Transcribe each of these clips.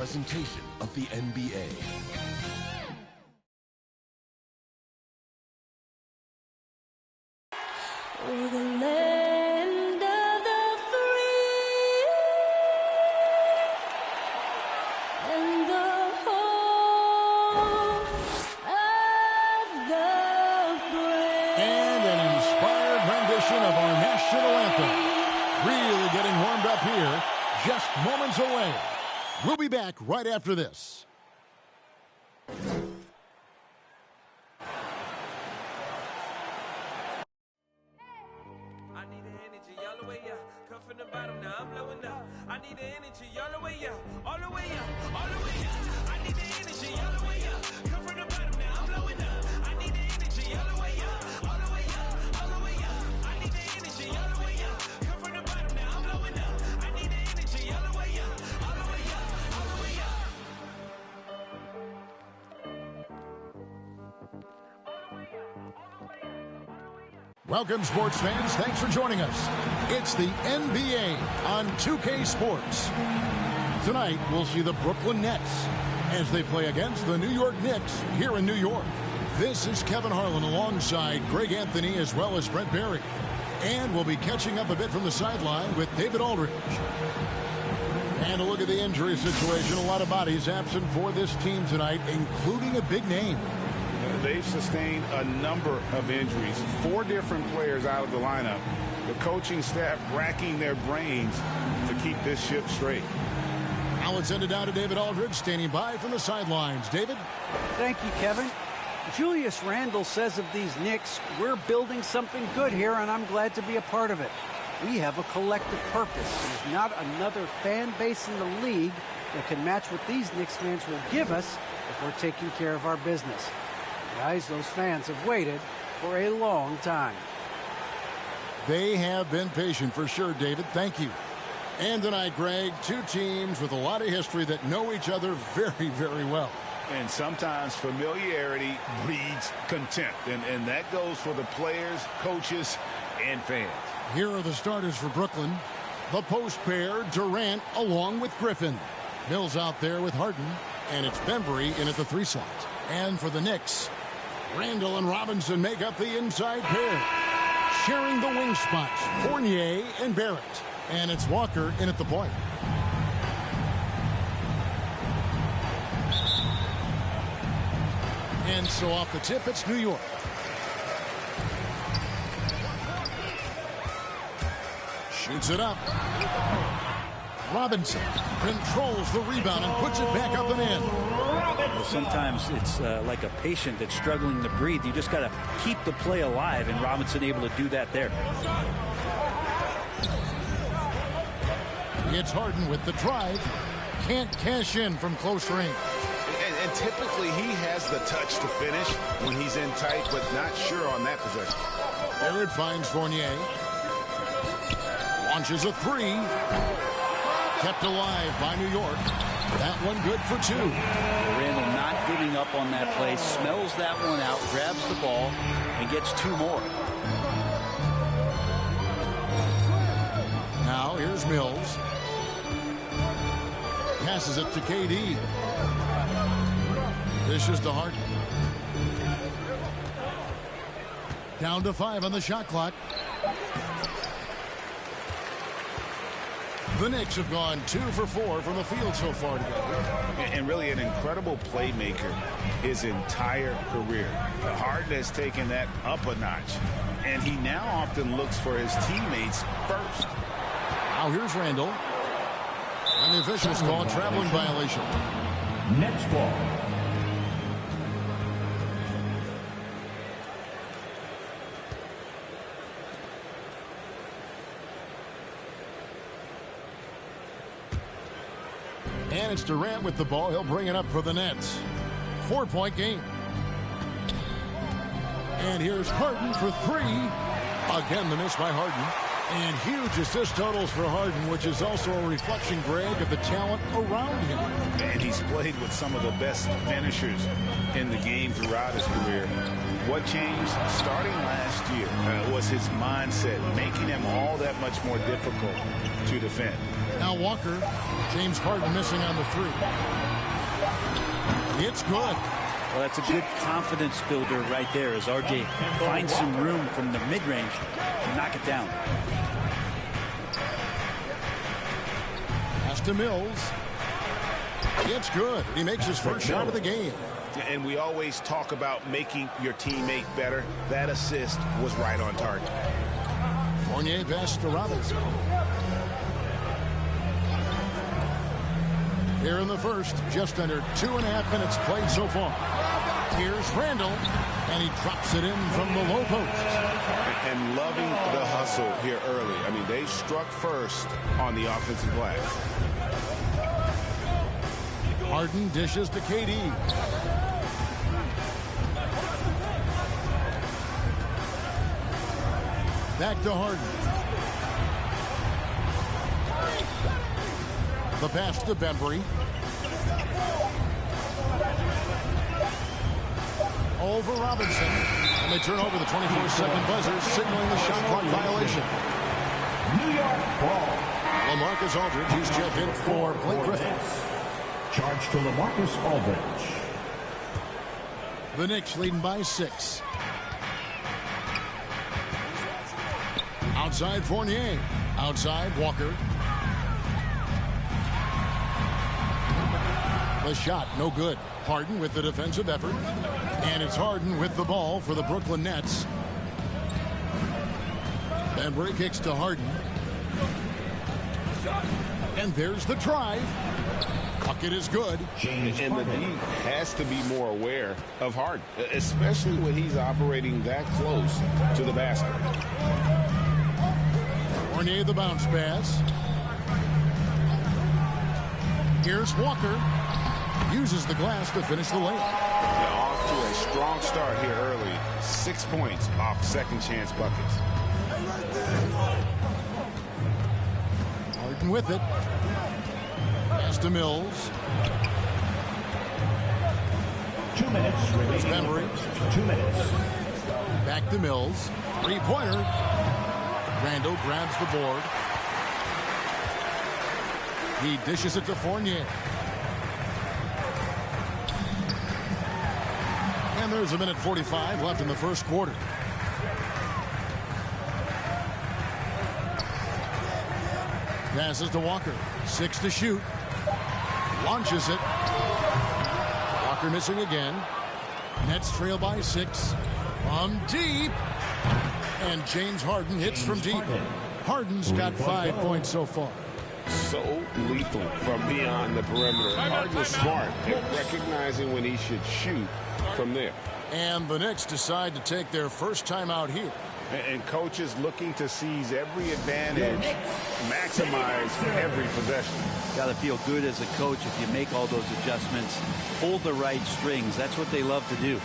presentation of the NBA. For the land of the free and the home of the brave. And an inspired rendition of our national anthem. Really getting warmed up here, just moments away. We'll be back right after this. I need the energy all the way up. Come from the bottom, now I'm blowing up. I need the energy all the way up. All the way up, all the way up. I need the energy all the way up. Come from the bottom, now I'm blowing up. I need the energy all the way up. All the way up, all the way up. I need the energy all the way up. Come from the bottom, now I'm blowing up. I need the energy all the way up. All the way up, all the way up. Welcome, sports fans. Thanks for joining us. It's the NBA on 2K Sports. Tonight, we'll see the Brooklyn Nets as they play against the New York Knicks here in New York. This is Kevin Harlan alongside Greg Anthony as well as Brent Barry. And we'll be catching up a bit from the sideline with David Aldridge. And a look at the injury situation. A lot of bodies absent for this team tonight, including a big name. They've sustained a number of injuries. 4 different players out of the lineup. The coaching staff racking their brains to keep this ship straight. Now let's send it down to David Aldridge, standing by from the sidelines. David? Thank you, Kevin. Julius Randle says of these Knicks, we're building something good here, and I'm glad to be a part of it. We have a collective purpose. There's not another fan base in the league that can match what these Knicks fans will give us if we're taking care of our business. Guys, those fans have waited for a long time. They have been patient for sure, David. Thank you. And tonight, Greg, 2 teams with a lot of history that know each other very, very well. And sometimes familiarity breeds contempt. And that goes for the players, coaches, and fans. Here are the starters for Brooklyn. The post pair, Durant along with Griffin. Mills out there with Harden. And it's Bembry in at the 3 slot. And for the Knicks, Randall and Robinson make up the inside pair. Sharing the wing spots, Fournier and Barrett. And it's Walker in at the point. And so off the tip, it's New York. Shoots it up. Robinson controls the rebound and puts it back up and in. Well, sometimes it's like a patient that's struggling to breathe. You just got to keep the play alive, and Robinson able to do that there. It's Harden with the drive. Can't cash in from close range. And typically he has the touch to finish when he's in tight, but not sure on that possession. Barrett finds Fournier. Launches a 3. Kept alive by New York. That one good for 2. Randall not giving up on that play. Smells that one out, grabs the ball, and gets 2 more. Now here's Mills. Passes it to KD. Dishes to Harden. Down to 5 on the shot clock. The Knicks have gone 2 for 4 from the field so far today. And really an incredible playmaker his entire career. Harden has taken that up a notch. And he now often looks for his teammates first. Now here's Randall. And the officials call a traveling violation. Nets ball. And it's Durant with the ball. He'll bring it up for the Nets. 4-point game. And here's Harden for 3. Again, the miss by Harden. And huge assist totals for Harden, which is also a reflection, Greg, of the talent around him. And he's played with some of the best finishers in the game throughout his career. What changed starting last year was his mindset, making him all that much more difficult to defend. Now Walker. James Harden missing on the three. It's good. Well, that's a good confidence builder right there as RJ finds some room from the mid-range to knock it down. Pass to Mills. It's good. He makes his first shot of the game. And we always talk about making your teammate better. That assist was right on target. Fournier pass to Robinson. Here in the first, just under 2.5 minutes played so far. Here's Randall, and he drops it in from the low post. And loving the hustle here early. I mean, they struck first on the offensive glass. Harden dishes to KD. Back to Harden. The pass to Bembry. Over Robinson. And they turn over the 24-second buzzer, signaling the shot clock violation. New York ball. LaMarcus Aldridge, he's checked in for Blake Griffin. Charge to LaMarcus Aldridge. The Knicks leading by 6. Outside Fournier. Outside Walker. The shot, no good. Harden with the defensive effort. And it's Harden with the ball for the Brooklyn Nets. Bembry kicks to Harden. And there's the drive. Bucket is good. And the D has to be more aware of Harden, especially when he's operating that close to the basket. Fournier the bounce pass. Here's Walker. Uses the glass to finish the layup. Off to a strong start here early. 6 points off second chance buckets. Harden with it. Pass to Mills. 2 minutes remaining. Bembry. 2 minutes. Back to Mills. Three-pointer. Randall grabs the board. He dishes it to Fournier. And there's 1:45 left in the first quarter. Passes to Walker. 6 to shoot. Launches it. Walker missing again. Nets trail by 6. From deep. And James Harden hits from deep. Harden's got 5 points so far. So lethal from beyond the perimeter. Harden's smart at recognizing when he should shoot from there. And the Knicks decide to take their first time out here. And coaches looking to seize every advantage, maximize every possession. Got to feel good as a coach if you make all those adjustments. Hold the right strings. That's what they love to do.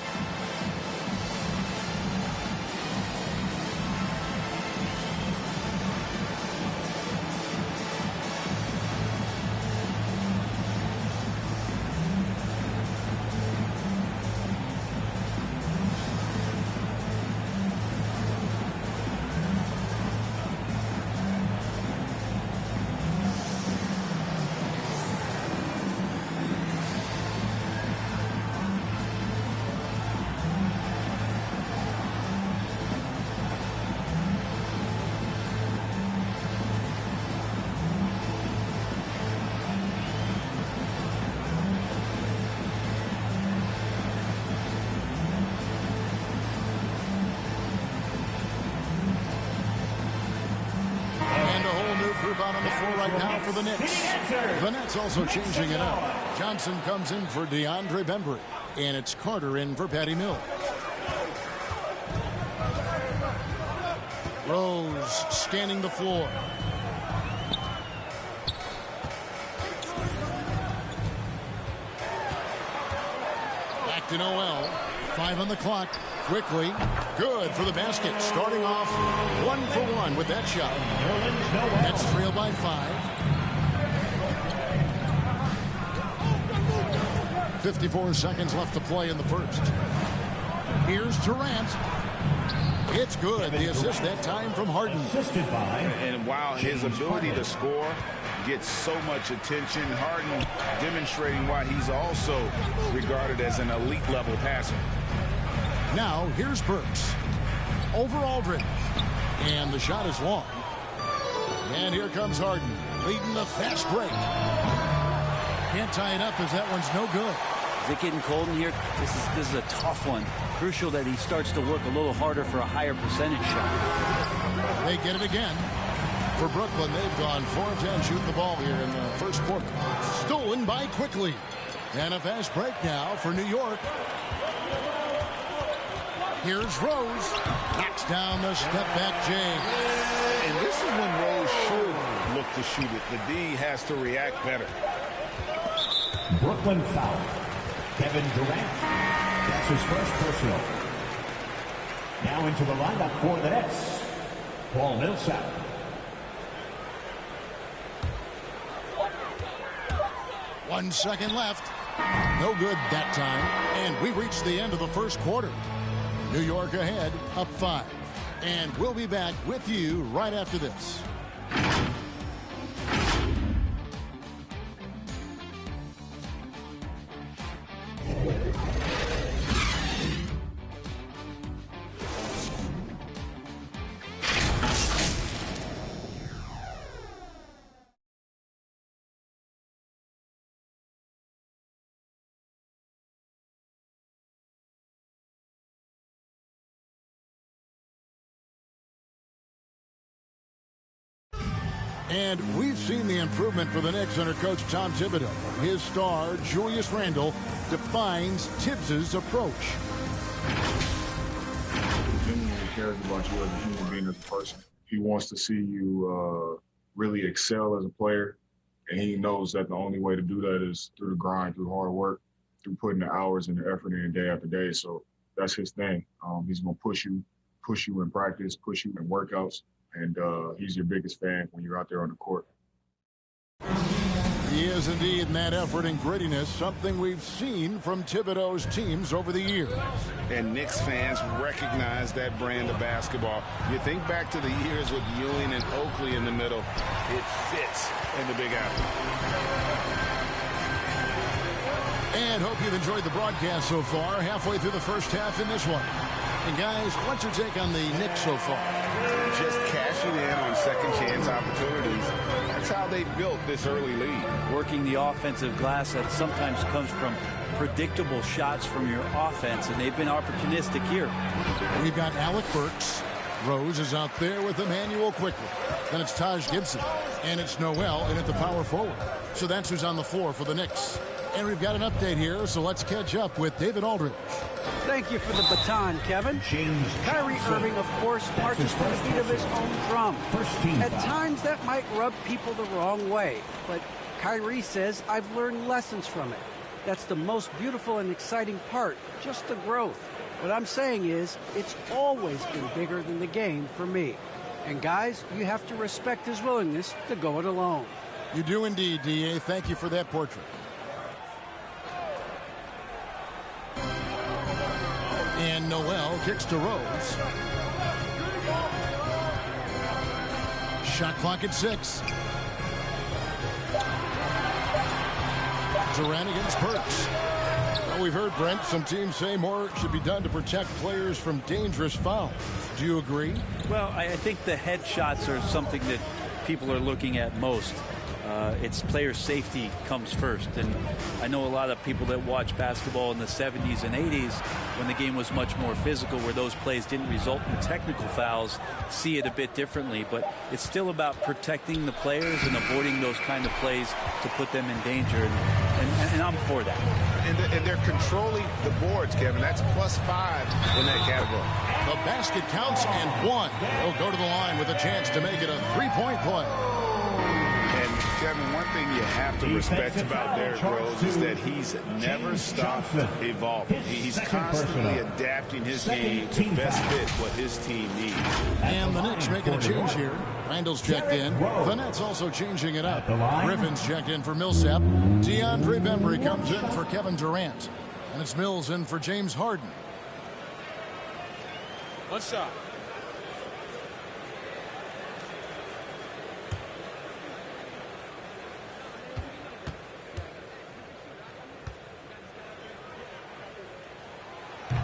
Out on the floor right now for the Knicks. The Nets also changing it up. Johnson comes in for DeAndre Bembry. And it's Carter in for Patty Mills. Rose scanning the floor. Back to Noel. 5 on the clock. Quickly. Good for the basket. Starting off 1 for 1 with that shot. Nets trail by 5. 54 seconds left to play in the first. Here's Durant. It's good. The assist that time from Harden. Assisted by. And while his ability to score gets so much attention. Harden demonstrating why he's also regarded as an elite level passer. Now here's Burks. Over Aldridge. And the shot is long. And here comes Harden, leading the fast break. Can't tie it up as that one's no good. Is it getting cold in here? This is a tough one. Crucial that he starts to work a little harder for a higher percentage shot. They get it again. For Brooklyn, they've gone 4 of 10 shooting the ball here in the first quarter. Stolen by Quickly. And a fast break now for New York. Here's Rose. Knocks down the step-back James. And this is when Rose should look to shoot it. The D has to react better. Brooklyn foul. Kevin Durant. That's his first personal. Now into the lineup for the Nets. Paul Millsap. One second left. No good that time. And we reached the end of the first quarter. New York ahead, up 5. And we'll be back with you right after this. And we've seen the improvement for the Knicks under Coach Tom Thibodeau. His star, Julius Randle, defines Tibbs's approach. He genuinely cares about you as a human being, as a person. He wants to see you really excel as a player, and he knows that the only way to do that is through the grind, through hard work, through putting the hours and the effort in day after day. So that's his thing. He's going to push you in practice, push you in workouts. And he's your biggest fan when you're out there on the court. He is indeed in that effort and grittiness, something we've seen from Thibodeau's teams over the years. And Knicks fans recognize that brand of basketball. You think back to the years with Ewing and Oakley in the middle. It fits in the Big Apple. And hope you've enjoyed the broadcast so far, halfway through the first half in this one. And guys, what's your take on the Knicks so far? Just cashing in on second chance opportunities. That's how they built this early lead. Working the offensive glass that sometimes comes from predictable shots from your offense, and they've been opportunistic here. We've got Alec Burks. Rose is out there with Emmanuel Quickly. Then it's Taj Gibson. And it's Noel in at the power forward. So that's who's on the floor for the Knicks. And we've got an update here, so let's catch up with David Aldridge. Thank you for the baton, Kevin. Kyrie Irving, of course, marches to the beat of his own drum. At times, that might rub people the wrong way. But Kyrie says, I've learned lessons from it. That's the most beautiful and exciting part, just the growth. What I'm saying is, it's always been bigger than the game for me. And guys, you have to respect his willingness to go it alone. You do indeed, D.A. Thank you for that portrait. And Noel kicks to Rose. Shot clock at 6. Durant against Burks. Well, we've heard, Brent, some teams say more should be done to protect players from dangerous fouls. Do you agree? Well, I think the head shots are something that people are looking at most. It's player safety comes first. And I know a lot of people that watch basketball in the 70s and 80s when the game was much more physical, where those plays didn't result in technical fouls, see it a bit differently. But it's still about protecting the players and avoiding those kind of plays to put them in danger. And I'm for that. And they're controlling the boards, Kevin. That's +5 in that category. The basket counts and 1. They'll go to the line with a chance to make it a 3-point play. Kevin, one thing you have to respect about Derrick Rose is that he's never stopped evolving. He's constantly adapting his game to best fit what his team needs. And the Knicks making a change here. Randall's checked in. The Nets also changing it up. Griffin's checked in for Millsap. DeAndre Bembry comes in for Kevin Durant. And it's Mills in for James Harden. One shot.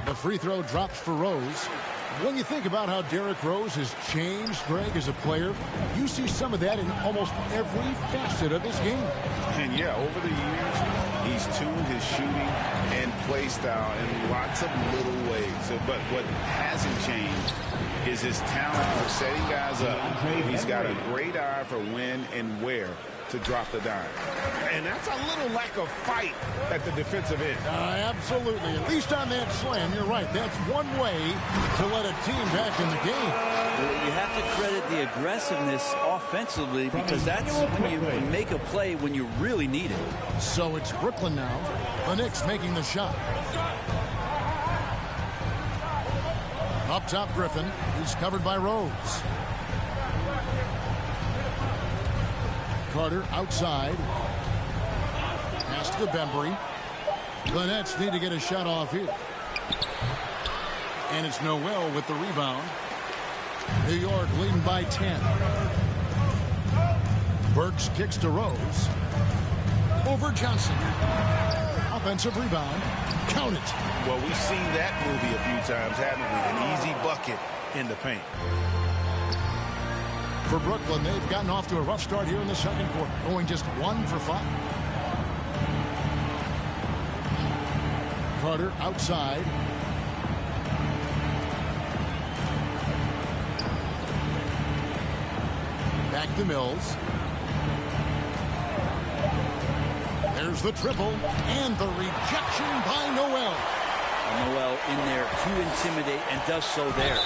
The free throw drops for Rose. When you think about how Derrick Rose has changed, Greg, as a player, you see some of that in almost every facet of his game. And yeah, over the years, he's tuned his shooting and play style in lots of little ways. But what hasn't changed is his talent for setting guys up. He's got a great eye for when and where to drop the dime. And that's a little lack of fight at the defensive end. Absolutely. At least on that slam, you're right. That's one way to let a team back in the game. You have to credit the aggressiveness offensively, because that's when you make a play when you really need it. So it's Brooklyn now. The Knicks making the shot. Up top, Griffin. He's covered by Rose. Carter outside. Pass to Bembry. The Nets need to get a shot off here. And it's Noel with the rebound. New York leading by 10. Burks kicks to Rose. Over Johnson. Offensive rebound. Count it. Well, we've seen that movie a few times, haven't we? An easy bucket in the paint. For Brooklyn, they've gotten off to a rough start here in the second quarter, going just 1 for 5. Carter outside. Back to Mills. There's the triple and the rejection by Noel. Noel in there to intimidate, and does so there.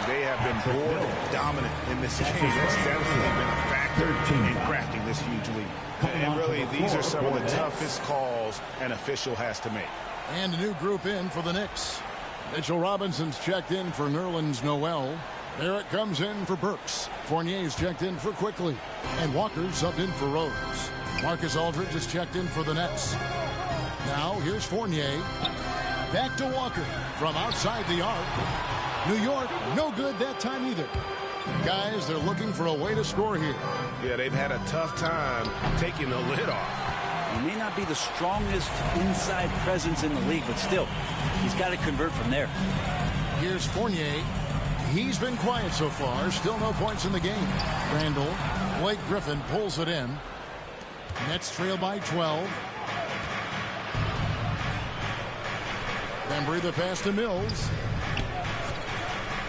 They have been board dominant in this game. That's definitely been a factor in crafting this huge lead. And really, these are some of the toughest calls an official has to make. And a new group in for the Knicks. Mitchell Robinson's checked in for Nerlens Noel. Barrett comes in for Burks. Fournier's checked in for Quickly. And Walker's subbed in for Rose. Marcus Aldridge is checked in for the Nets. Now, here's Fournier. Back to Walker from outside the arc. New York, no good that time either. Guys, they're looking for a way to score here. Yeah, they've had a tough time taking the lid off. He may not be the strongest inside presence in the league, but still, he's got to convert from there. Here's Fournier. He's been quiet so far. Still no points in the game. Randall. Blake Griffin pulls it in. Nets trail by 12. Bembry the pass to Mills.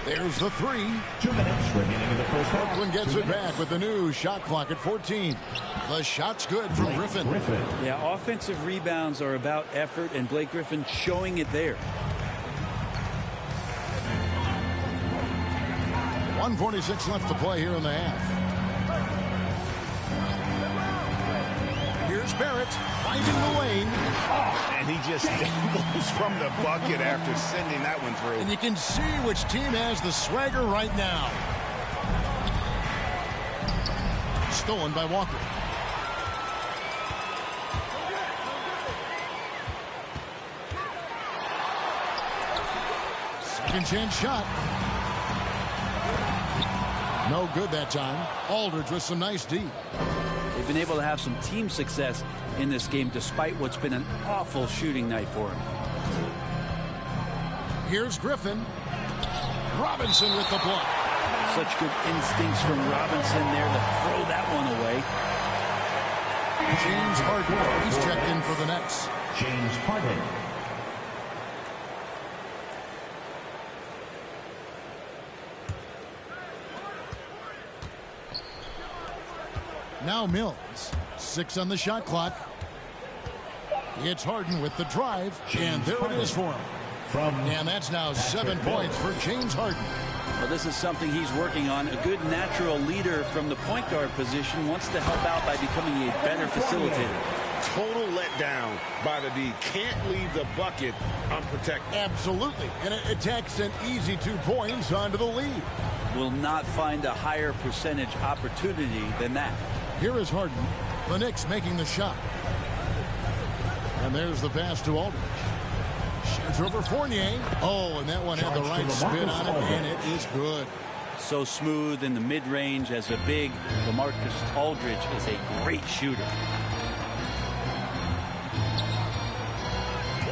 There's the 3. 2 minutes remaining in the first half. Brooklyn gets it back with the new shot clock at 14. The shot's good from Griffin. Yeah, offensive rebounds are about effort, and Blake Griffin showing it there. 1:46 left to play here in the half. Here's Barrett finding the lane. And he just goes from the bucket after sending that one through. And you can see which team has the swagger right now. Stolen by Walker. Second chance shot. No good that time. Aldridge with some nice D. They've been able to have some team success in this game despite what's been an awful shooting night for him. Here's Griffin. Robinson with the block. Such good instincts from Robinson there to throw that one away. James Harden. He's checked in for the Nets. James Harden. Now Mills. 6 on the shot clock. It's Harden with the drive. And there it is for him. And that's now 7 points for James Harden. Well, this is something he's working on. A good natural leader from the point guard position wants to help out by becoming a better facilitator. Total letdown by the D. Can't leave the bucket unprotected. Absolutely. And it takes an easy 2 points onto the lead. Will not find a higher percentage opportunity than that. Here is Harden. The Knicks making the shot. And there's the pass to Aldridge. Shoots over Fournier. Oh, and that one had the right spin on it, and it is good. So smooth in the mid-range as a big. LaMarcus Aldridge is a great shooter.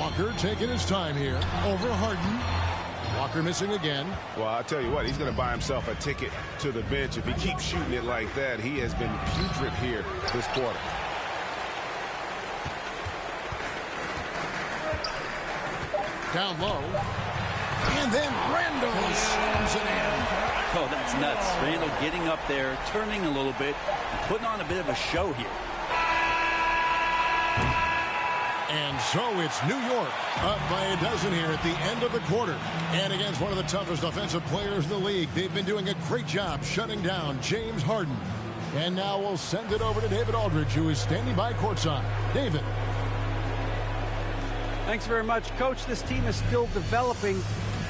Walker taking his time here. Over Harden. Walker missing again. Well, I'll tell you what, he's going to buy himself a ticket to the bench. If he keeps shooting it like that, he has been putrid here this quarter. Down low. And then Randall slams it in. Oh, that's nuts. Randall getting up there, turning a little bit, and putting on a bit of a show here. And so it's New York up by a dozen here at the end of the quarter. And against one of the toughest offensive players in the league, they've been doing a great job shutting down James Harden. And now we'll send it over to David Aldridge, who is standing by courtside. David. Thanks very much, Coach. This team is still developing.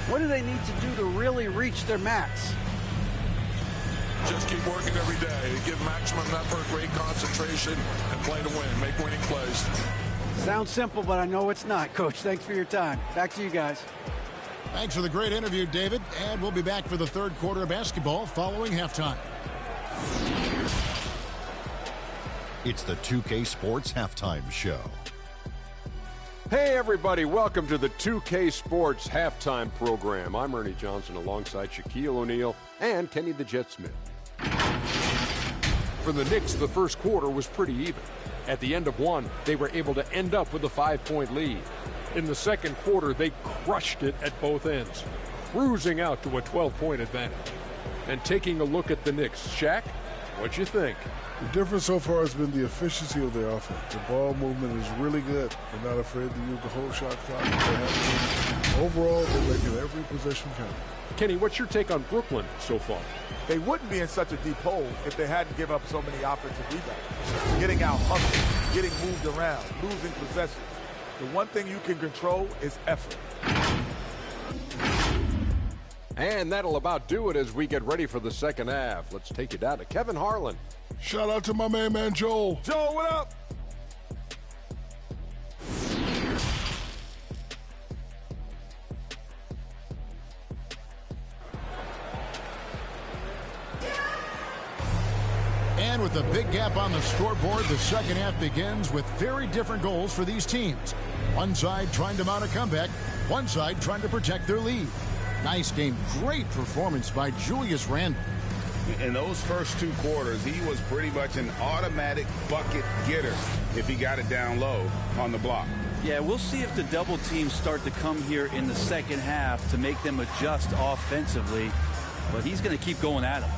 What do they need to do to really reach their max? Just keep working every day. Give maximum effort, great concentration, and play to win. Make winning plays. Sounds simple, but I know it's not, Coach. Thanks for your time. Back to you guys. Thanks for the great interview, David. And we'll be back for the third quarter of basketball following halftime. It's the 2K Sports Halftime Show. Hey everybody, welcome to the 2K Sports Halftime Program. I'm Ernie Johnson alongside Shaquille O'Neal and Kenny the Jet Smith. For the Knicks, the first quarter was pretty even. At the end of one, they were able to end up with a 5-point lead. In the second quarter, they crushed it at both ends, cruising out to a 12-point advantage. And taking a look at the Knicks, Shaq, what you think? The difference so far has been the efficiency of their offense. The ball movement is really good. They're not afraid to use the whole shot clock if they have to. Overall, they're making every possession count. Kenny, what's your take on Brooklyn so far? They wouldn't be in such a deep hole if they hadn't given up so many offensive rebounds. Getting out hustled, getting moved around, losing possessions. The one thing you can control is effort. And that'll about do it as we get ready for the second half. Let's take you down to Kevin Harlan. Shout out to my man Joel. Joel, what up? And with a big gap on the scoreboard, the second half begins with very different goals for these teams. One side trying to mount a comeback, one side trying to protect their lead. Nice game, great performance by Julius Randle. In those first two quarters, he was pretty much an automatic bucket getter if he got it down low on the block. Yeah, we'll see if the double teams start to come here in the second half to make them adjust offensively. But he's going to keep going at him.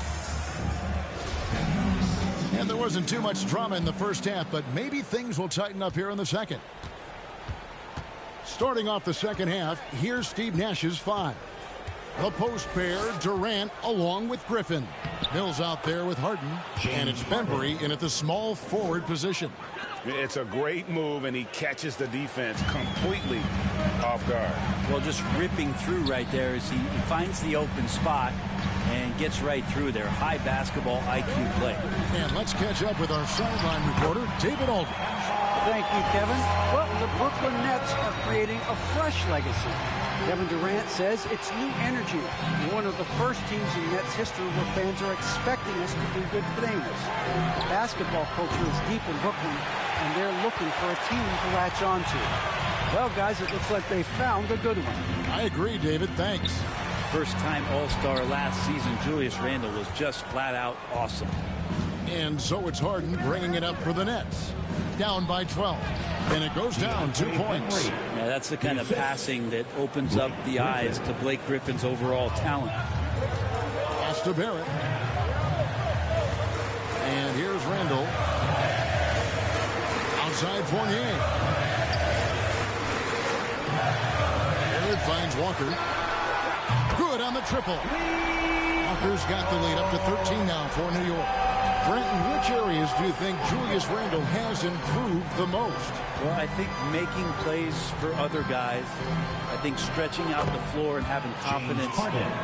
And there wasn't too much drama in the first half, but maybe things will tighten up here in the second. Starting off the second half, here's Steve Nash's 5. The post pair, Durant along with Griffin. Mills out there with Harden, and it's Bembry in at the small forward position. It's a great move, and he catches the defense completely off guard. Well, just ripping through right there as he finds the open spot and gets right through there. High basketball IQ play. And let's catch up with our sideline reporter, David Aldridge. Thank you, Kevin. Well, the Brooklyn Nets are creating a fresh legacy. Kevin Durant says it's new energy. One of the first teams in Nets history where fans are expecting us to do good things. Basketball culture is deep in Brooklyn, and they're looking for a team to latch onto. Well, guys, it looks like they found a good one. I agree, David. Thanks. First-time All-Star last season, Julius Randle was just flat-out awesome. And so it's Harden bringing it up for the Nets. Down by 12. And it goes down 2 points. Yeah, that's the kind of passing that opens up the eyes to Blake Griffin's overall talent. Pass to Barrett. And here's Randle. Outside Fournier. Barrett finds Walker. Good on the triple. Walker's got the lead up to 13 now for New York. Brenton, which areas do you think Julius Randle has improved the most? Well, I think making plays for other guys. I think stretching out the floor and having confidence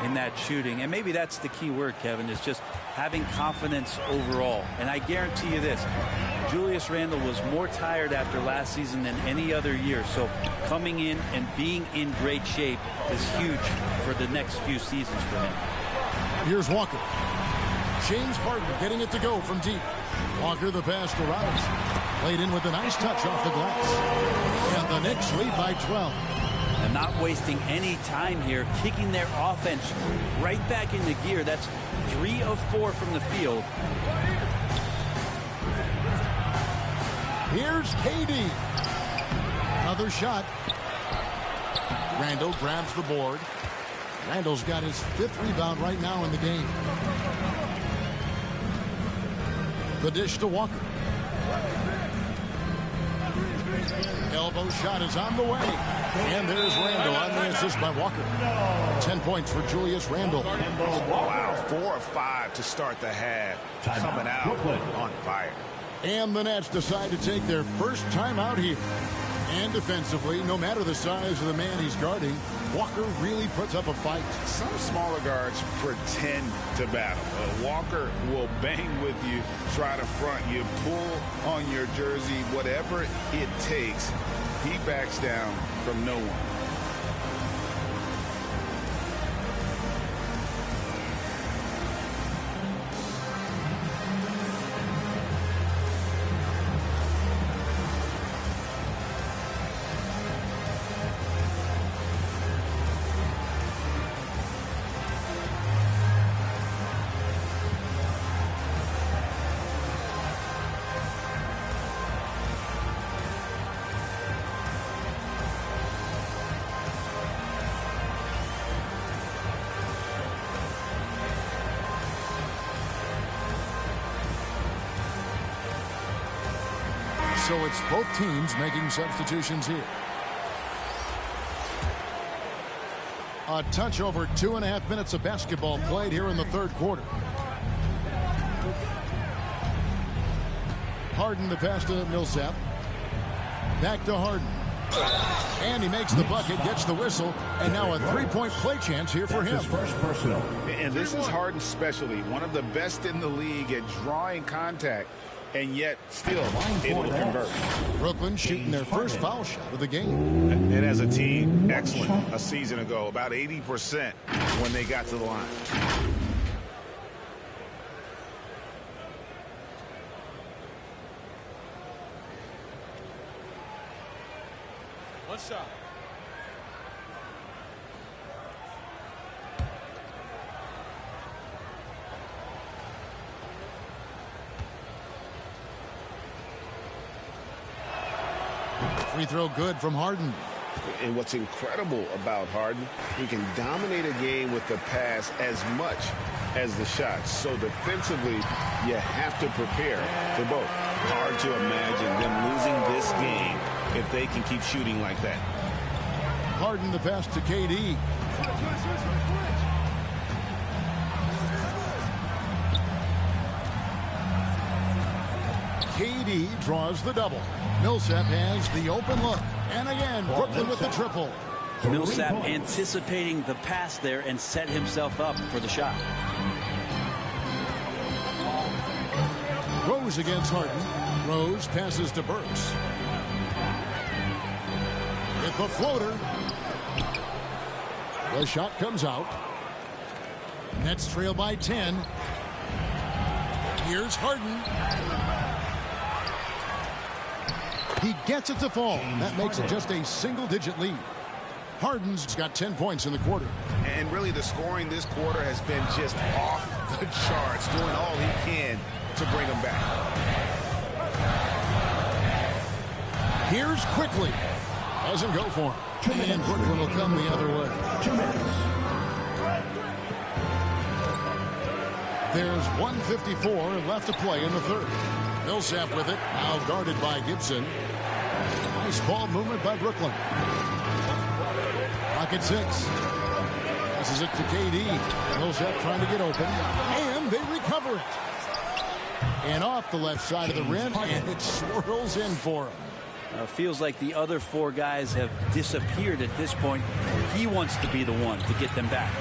in that shooting. And maybe that's the key word, Kevin, is just having confidence overall. And I guarantee you this, Julius Randle was more tired after last season than any other year. So coming in and being in great shape is huge for the next few seasons for him. Here's Walker. James Harden getting it to go from deep. Walker the pass to Robinson. Played in with a nice touch off the glass. And the Knicks lead by 12. And not wasting any time here, kicking their offense right back into gear. That's 3 of 4 from the field. Here's KD. Another shot. Randall grabs the board. Randall's got his 5th rebound right now in the game. The dish to Walker. Elbow shot is on the way. And there's Randall on the assist by Walker. 10 points for Julius Randall. Wow, 4 of 5 to start the half. Coming out on fire. And the Nets decide to take their first time out here. And defensively, no matter the size of the man he's guarding, Walker really puts up a fight. Some smaller guards pretend to battle. Walker will bang with you, try to front you, pull on your jersey, whatever it takes. He backs down from no one. So it's both teams making substitutions here. A touch over 2.5 minutes of basketball played here in the third quarter. Harden the pass to Millsap. Back to Harden. And he makes the bucket, gets the whistle, and now a three-point play chance here for him. First personal. And this is Harden's specialty. One of the best in the league at drawing contact, and yet still able to convert. Brooklyn shooting their first foul shot of the game. And as a team, excellent a season ago. About 80% when they got to the line. One shot. Free throw good from Harden. And what's incredible about Harden, he can dominate a game with the pass as much as the shots. So defensively, you have to prepare for both. Hard to imagine them losing this game if they can keep shooting like that. Harden the pass to KD. KD draws the double. Millsap has the open look. And again, Brooklyn with the triple. Millsap anticipating the pass there and set himself up for the shot. Rose against Harden. Rose passes to Burks. With the floater. The shot comes out. Nets trail by 10. Here's Harden. He gets it to fall. That makes it just a single-digit lead. Harden's got 10 points in the quarter. And really the scoring this quarter has been just off the charts, doing all he can to bring them back. Here's Quickly. Doesn't go for him. And Brooklyn will come the other way. 2 minutes. There's 1:54 left to play in the third. Millsap with it, now guarded by Gibson. Nice ball movement by Brooklyn. Pocket 6. Passes it to KD. Millsap trying to get open. And they recover it. And off the left side of the rim, and it swirls in for him. Feels like the other 4 guys have disappeared at this point. He wants to be the one to get them back.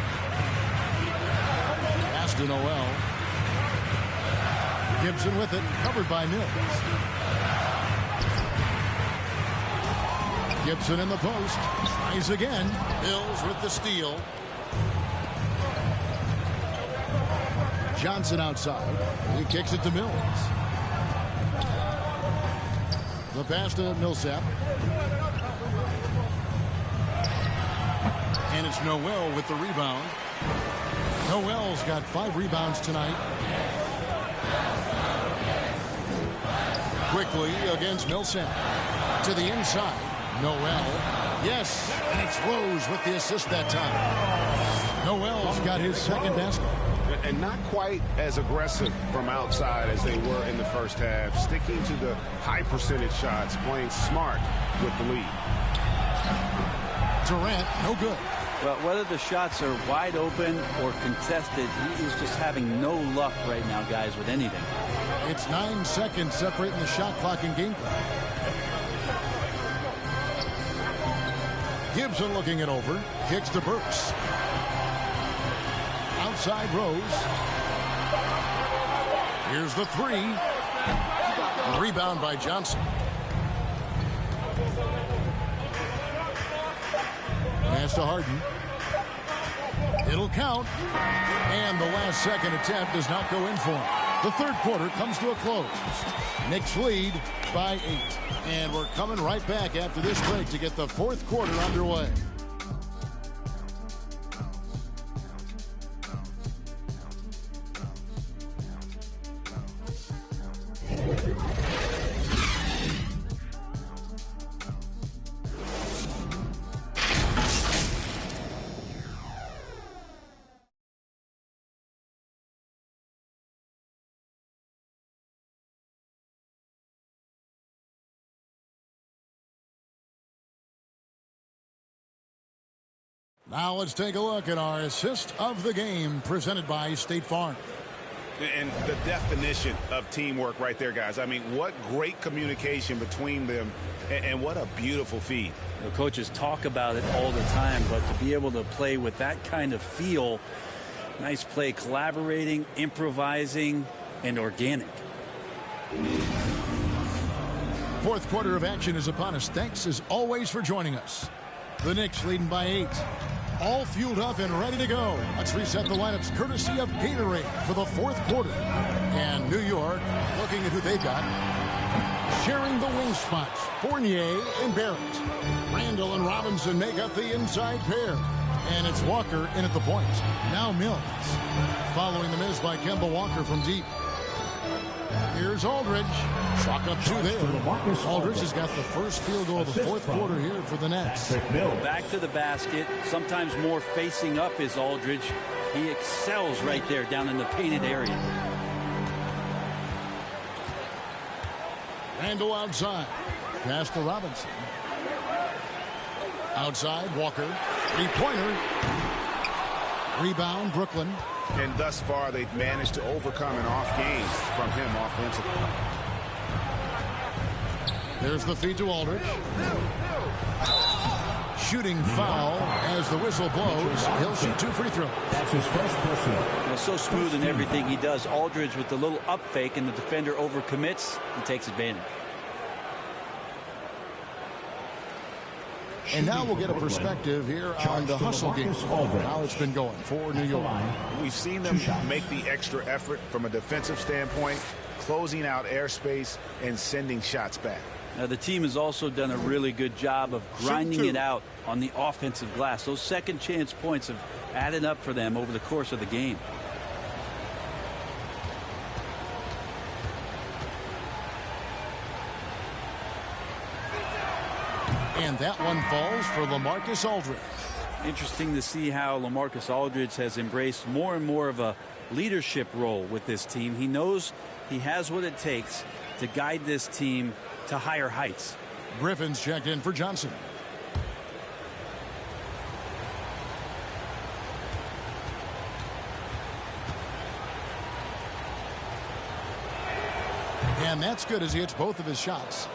Pass to Noel. Gibson with it, covered by Mills. Gibson in the post. Tries again. Mills with the steal. Johnson outside. He kicks it to Mills. The pass to Millsap. And it's Noel with the rebound. Noel's got 5 rebounds tonight. Quickly against Millsap. To the inside. Noel. Yes, and it's Rose with the assist that time. Noel's got his second basket. And not quite as aggressive from outside as they were in the first half. Sticking to the high percentage shots, playing smart with the lead. Durant, no good. Well, whether the shots are wide open or contested, he is just having no luck right now, guys, with anything. It's 9 seconds separating the shot clock and game clock. Gibson looking it over. Kicks to Burks. Outside Rose. Here's the 3. Rebound by Johnson. Pass to Harden. It'll count. And the last second attempt does not go in for him. The third quarter comes to a close. Knicks lead by 8. And we're coming right back after this break to get the fourth quarter underway. Now let's take a look at our assist of the game presented by State Farm. And the definition of teamwork right there, guys. I mean, what great communication between them, and what a beautiful feed. The coaches talk about it all the time, but to be able to play with that kind of feel, nice play, collaborating, improvising, and organic. Fourth quarter of action is upon us. Thanks as always for joining us. The Knicks leading by 8. All fueled up and ready to go. Let's reset the lineups courtesy of Gatorade for the fourth quarter. And New York looking at who they got. Sharing the wing spots, Fournier and Barrett. Randall and Robinson make up the inside pair. And it's Walker in at the point. Now Mills. Following the miss by Kemba Walker from deep. Here's Aldridge. Chalk up 2 there. Aldridge has got the first field goal of the fourth quarter here for the Nets. Back to the basket. Sometimes more facing up is Aldridge. He excels right there down in the painted area. Randall outside. Pass to Robinson. Outside, Walker. 3-pointer. Rebound, Brooklyn. And thus far, they've managed to overcome an off game from him offensively. There's the feed to Aldridge. Shooting foul as the whistle blows. He'll shoot 2 free throws. That's his first personal. Well, so smooth in everything he does. Aldridge with the little up fake, and the defender overcommits. He takes advantage. And now we'll get a perspective here on the hustle game, how it's been going for New York. We've seen them make the extra effort from a defensive standpoint, closing out airspace and sending shots back. Now, the team has also done a really good job of grinding it out on the offensive glass. Those second chance points have added up for them over the course of the game. And that one falls for LaMarcus Aldridge. Interesting to see how LaMarcus Aldridge has embraced more and more of a leadership role with this team. He knows he has what it takes to guide this team to higher heights. Griffin's checked in for Johnson. And that's good as he hits both of his shots.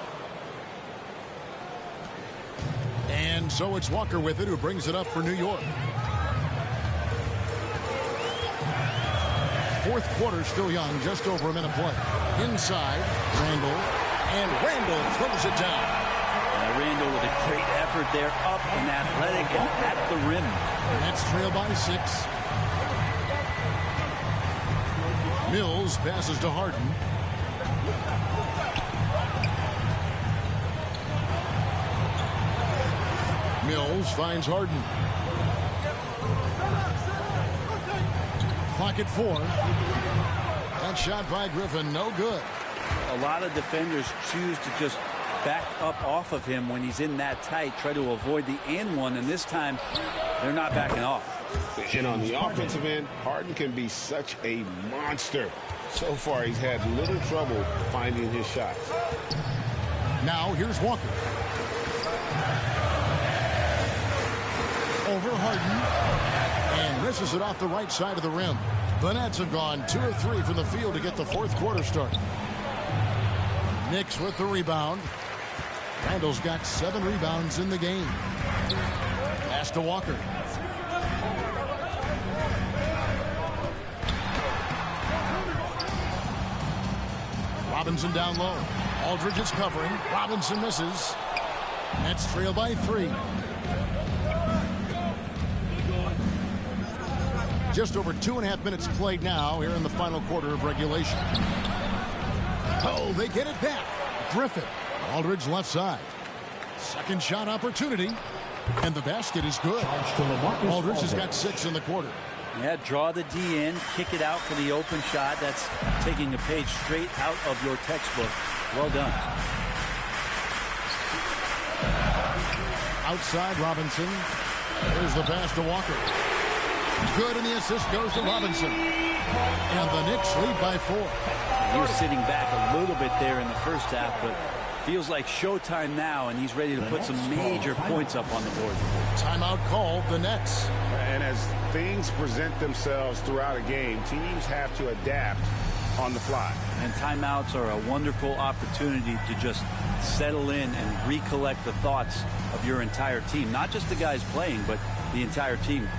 And so it's Walker with it, who brings it up for New York. Fourth quarter still young, just over a minute play. Inside, Randall, and Randall throws it down. Randall with a great effort there, up and athletic and at the rim. Nets trail by 6. Mills passes to Harden. Mills finds Harden. Clock at 4. That shot by Griffin, no good. A lot of defenders choose to just back up off of him when he's in that tight, try to avoid the and one, and this time they're not backing off. And on the offensive end, Harden can be such a monster. So far, he's had little trouble finding his shots. Now, here's Walker. Over Harden. And misses it off the right side of the rim. The Nets have gone 2 of 3 from the field to get the fourth quarter started. Knicks with the rebound. Randall's got 7 rebounds in the game. Pass to Walker. Robinson down low. Aldridge is covering. Robinson misses. Nets trail by 3. Just over 2.5 minutes played now here in the final quarter of regulation. Oh, they get it back. Griffin. Aldridge left side. Second shot opportunity. And the basket is good. Aldridge has got 6 in the quarter. Yeah, draw the D in, kick it out for the open shot. That's taking a page straight out of your textbook. Well done. Outside Robinson. There's the pass to Walker. Good, and the assist goes to Robinson. And the Knicks lead by 4. He was sitting back a little bit there in the first half, but feels like showtime now, and he's ready to put some major points up on the board. Timeout called, the Nets. And as things present themselves throughout a game, teams have to adapt on the fly. And timeouts are a wonderful opportunity to just settle in and recollect the thoughts of your entire team. Not just the guys playing, but the entire team.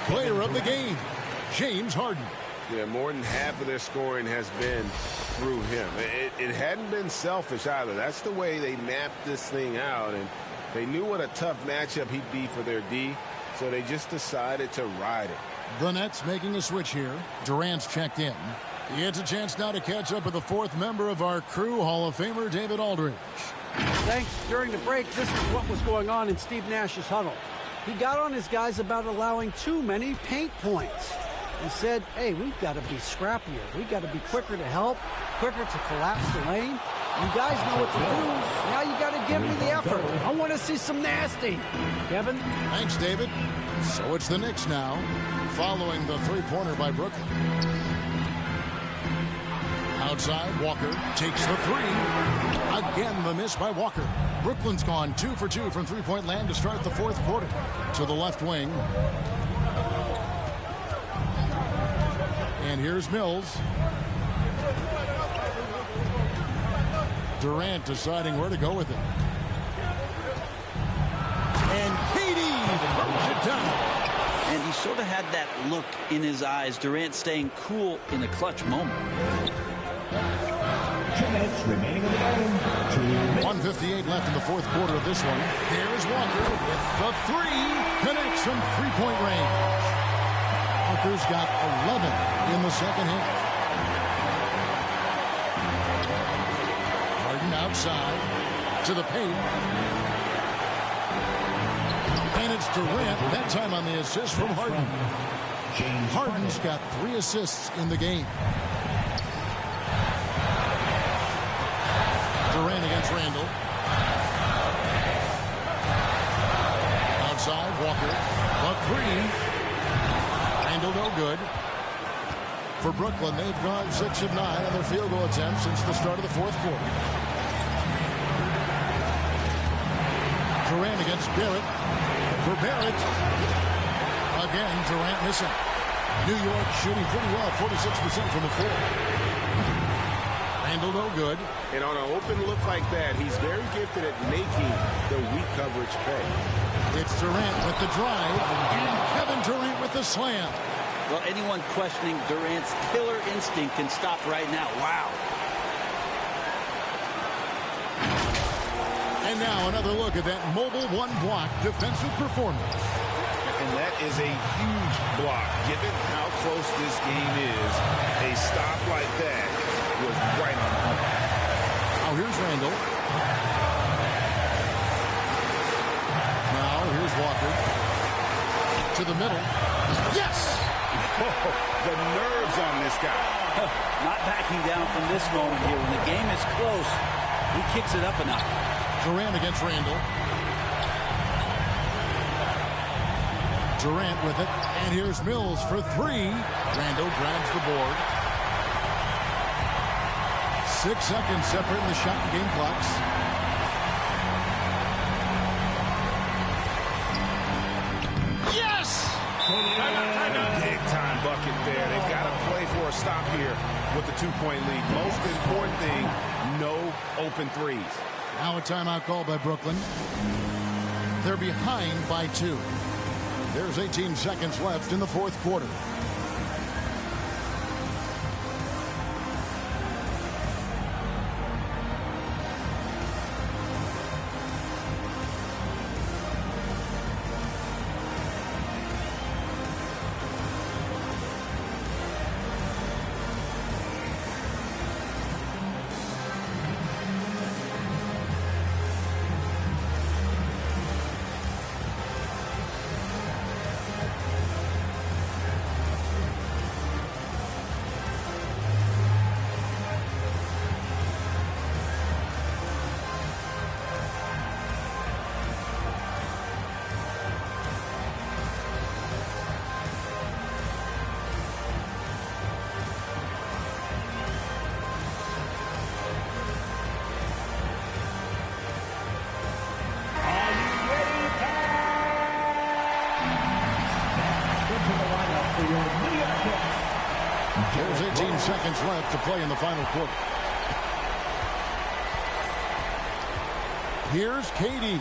Player of the game, James Harden. Yeah, more than half of their scoring has been through him. It hadn't been selfish either. That's the way they mapped this thing out, and they knew what a tough matchup he'd be for their D, so they just decided to ride it. The Nets making a switch here. Durant's checked in. He gets a chance now to catch up with the 4th member of our crew, Hall of Famer David Aldridge. Thanks. During the break, this is what was going on in Steve Nash's huddle. He got on his guys about allowing too many paint points. He said, hey, we've got to be scrappier. We've got to be quicker to help, quicker to collapse the lane. You guys know what to do. Now you got to give me the effort. I want to see some nasty. Kevin? Thanks, David. So it's the Knicks now, following the three-pointer by Brooklyn. Outside, Walker takes the 3. Again, the miss by Walker. Brooklyn's gone 2 for 2 from three-point land to start the fourth quarter. To the left wing. And here's Mills. Durant deciding where to go with it. And KD throws it down. And he sort of had that look in his eyes. Durant staying cool in a clutch moment. 2 minutes remaining in the game. 1:58 left in the fourth quarter of this one. Here's Walker with the 3. Connects from three-point range. Walker's got 11 in the second half. Harden outside to the paint. And it's Durant, that time on the assist from Harden. Harden's got 3 assists in the game. Durant against Randall. Outside, Walker. The 3. Randall no good. For Brooklyn, they've gone 6 of 9 on their field goal attempts since the start of the fourth quarter. Durant against Barrett. for Barrett. Again, Durant missing. New York shooting pretty well, 46% from the floor. Randall no good. And on an open look like that, he's very gifted at making the weak coverage pay. It's Durant with the drive, and Kevin Durant with the slam. Well, anyone questioning Durant's killer instinct can stop right now. Wow. And now another look at that mobile one-block defensive performance. And that is a huge block. Given how close this game is, a stop like that was right on the money. Now here's Randall. Now here's Walker. To the middle. Yes! Oh, the nerves on this guy. Not backing down from this moment here. When the game is close, he kicks it up a notch. Durant against Randall. Durant with it. And here's Mills for three. Randall grabs the board. 6 seconds separating the shot and game clocks. Yes! Big time bucket there. They've got to play for a stop here with the 2-point lead. Most important thing, no open threes. Now a timeout call by Brooklyn. They're behind by 2. There's 18 seconds left in the fourth quarter. There's 18 seconds left to play in the final quarter. Here's KD.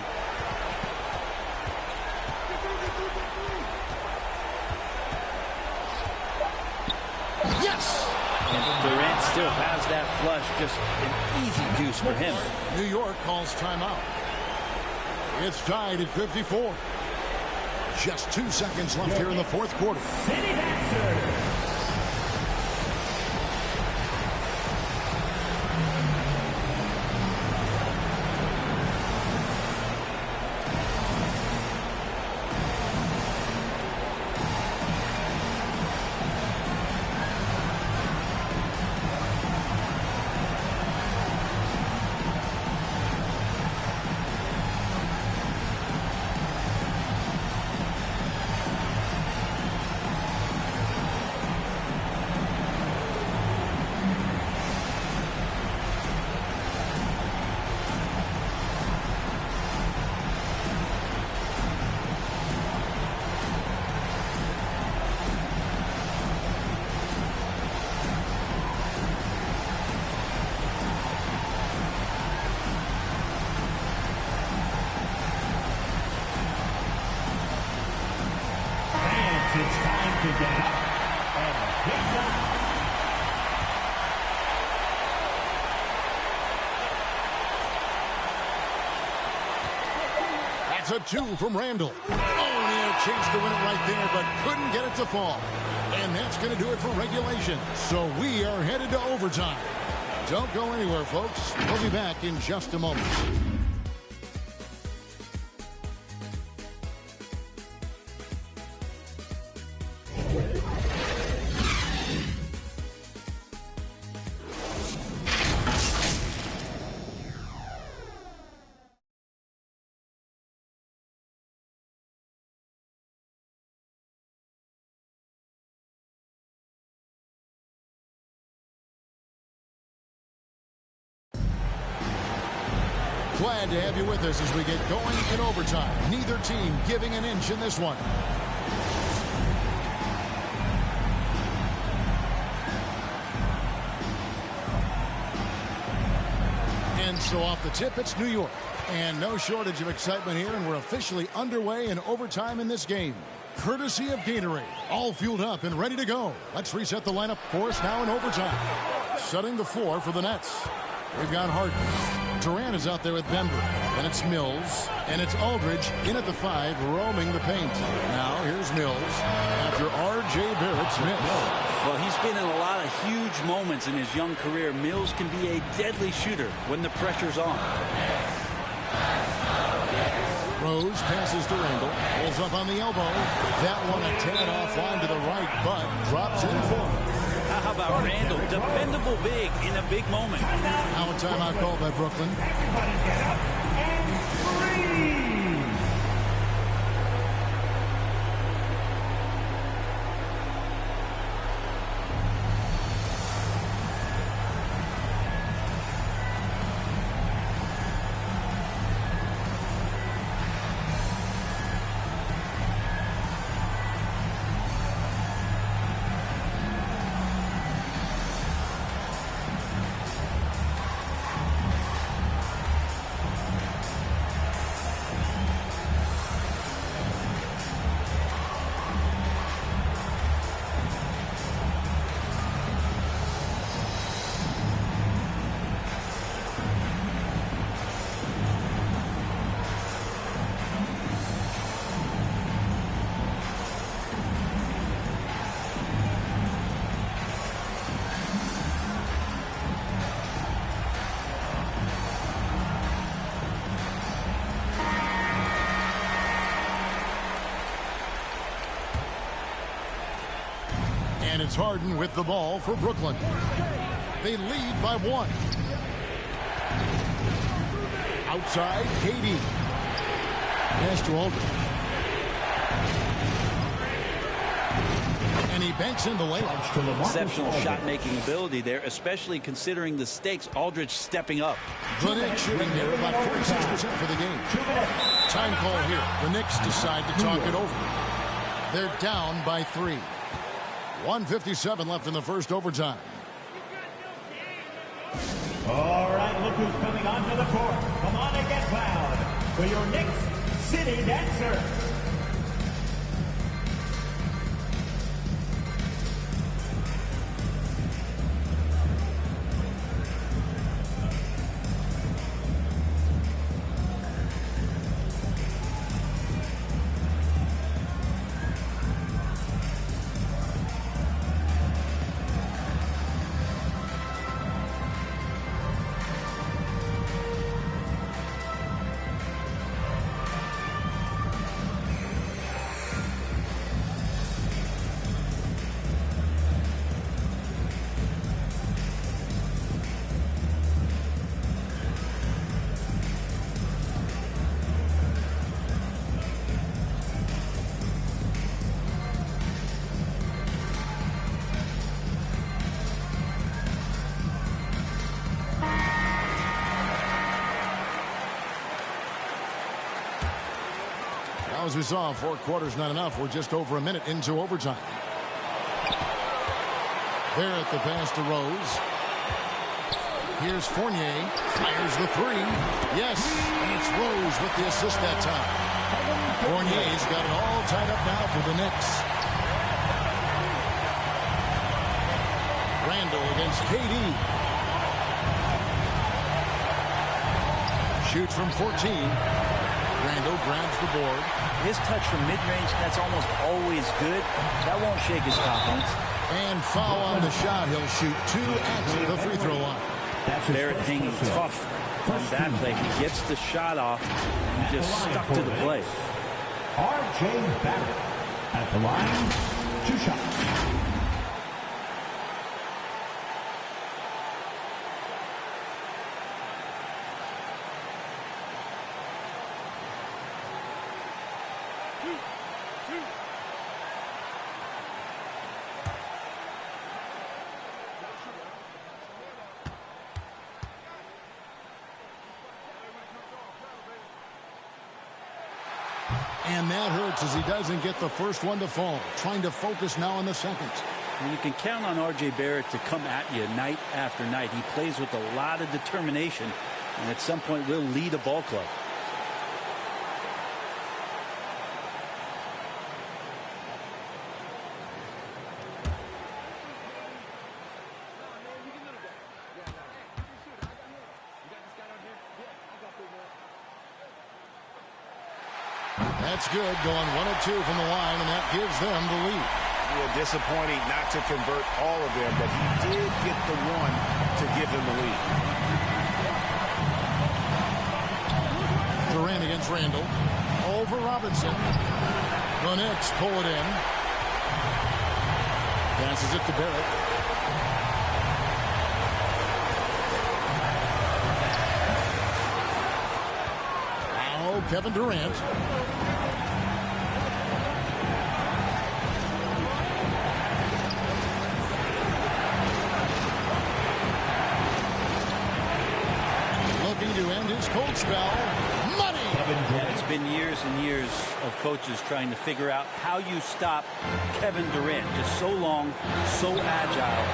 Yes! And Durant still has that flush, just an easy deuce for him. New York calls timeout. It's tied at 54. Just 2 seconds left here in the fourth quarter. It's time to get up and pick up. That's a 2 from Randall. Oh, and he had a chance to win it right there, but couldn't get it to fall. And that's going to do it for regulation. So we are headed to overtime. Don't go anywhere, folks. We'll be back in just a moment. Glad to have you with us as we get going in overtime. Neither team giving an inch in this one. And so off the tip, it's New York. And no shortage of excitement here, and we're officially underway in overtime in this game. Courtesy of Gatorade, all fueled up and ready to go. Let's reset the lineup for us now in overtime. Setting the floor for the Nets. We've got Harden. Durant is out there with Bender. And it's Mills. And it's Aldridge in at the 5, roaming the paint. Now here's Mills after R.J. Barrett's miss. Well, he's been in a lot of huge moments in his young career. Mills can be a deadly shooter when the pressure's on. Rose passes to Randall. Pulls up on the elbow. That one a tad offline to the right, but drops in for. How about Randall? Dependable big in a big moment. Now a timeout called by Brooklyn. Everybody get up and freeze! And it's Harden with the ball for Brooklyn. They lead by 1. Outside, KD. Pass to Aldridge. And he banks in the layup. Exceptional shot-making ability there, especially considering the stakes. Aldridge stepping up. The Knicks shooting there about 46% for the game. Time call here. The Knicks decide to talk it over. They're down by 3. 1:57 left in the first overtime. All right, look who's coming onto the court. Come on and get loud for your Knicks City Dancer. As we saw, 4 quarters not enough. We're just over a minute into overtime. Barrett the pass to Rose. Here's Fournier. Fires the 3. Yes, and it's Rose with the assist that time. Fournier's got it all tied up now for the Knicks. Randall against KD. Shoots from 14. Randall grabs the board. His touch from mid-range, that's almost always good. That won't shake his confidence. And foul on the shot. He'll shoot 2 at the free throw line. Barrett hanging tough on that play. He gets the shot off. He just stuck to the play. R.J. Barrett at the line. 2 shots. And that hurts as he doesn't get the first one to fall. Trying to focus now on the second. Well, you can count on R.J. Barrett to come at you night after night. He plays with a lot of determination, and at some point will lead a ball club. That's good, going 1 of 2 from the line, and that gives them the lead. Yeah, disappointing not to convert all of them, but he did get the one to give them the lead. Durant against Randall. Over Robinson. The Knicks pull it in. Passes it to Barrett. Now Kevin Durant. To end his cold spell. Money! Yeah, it's been years and years of coaches trying to figure out how you stop Kevin Durant. Just so long, so agile,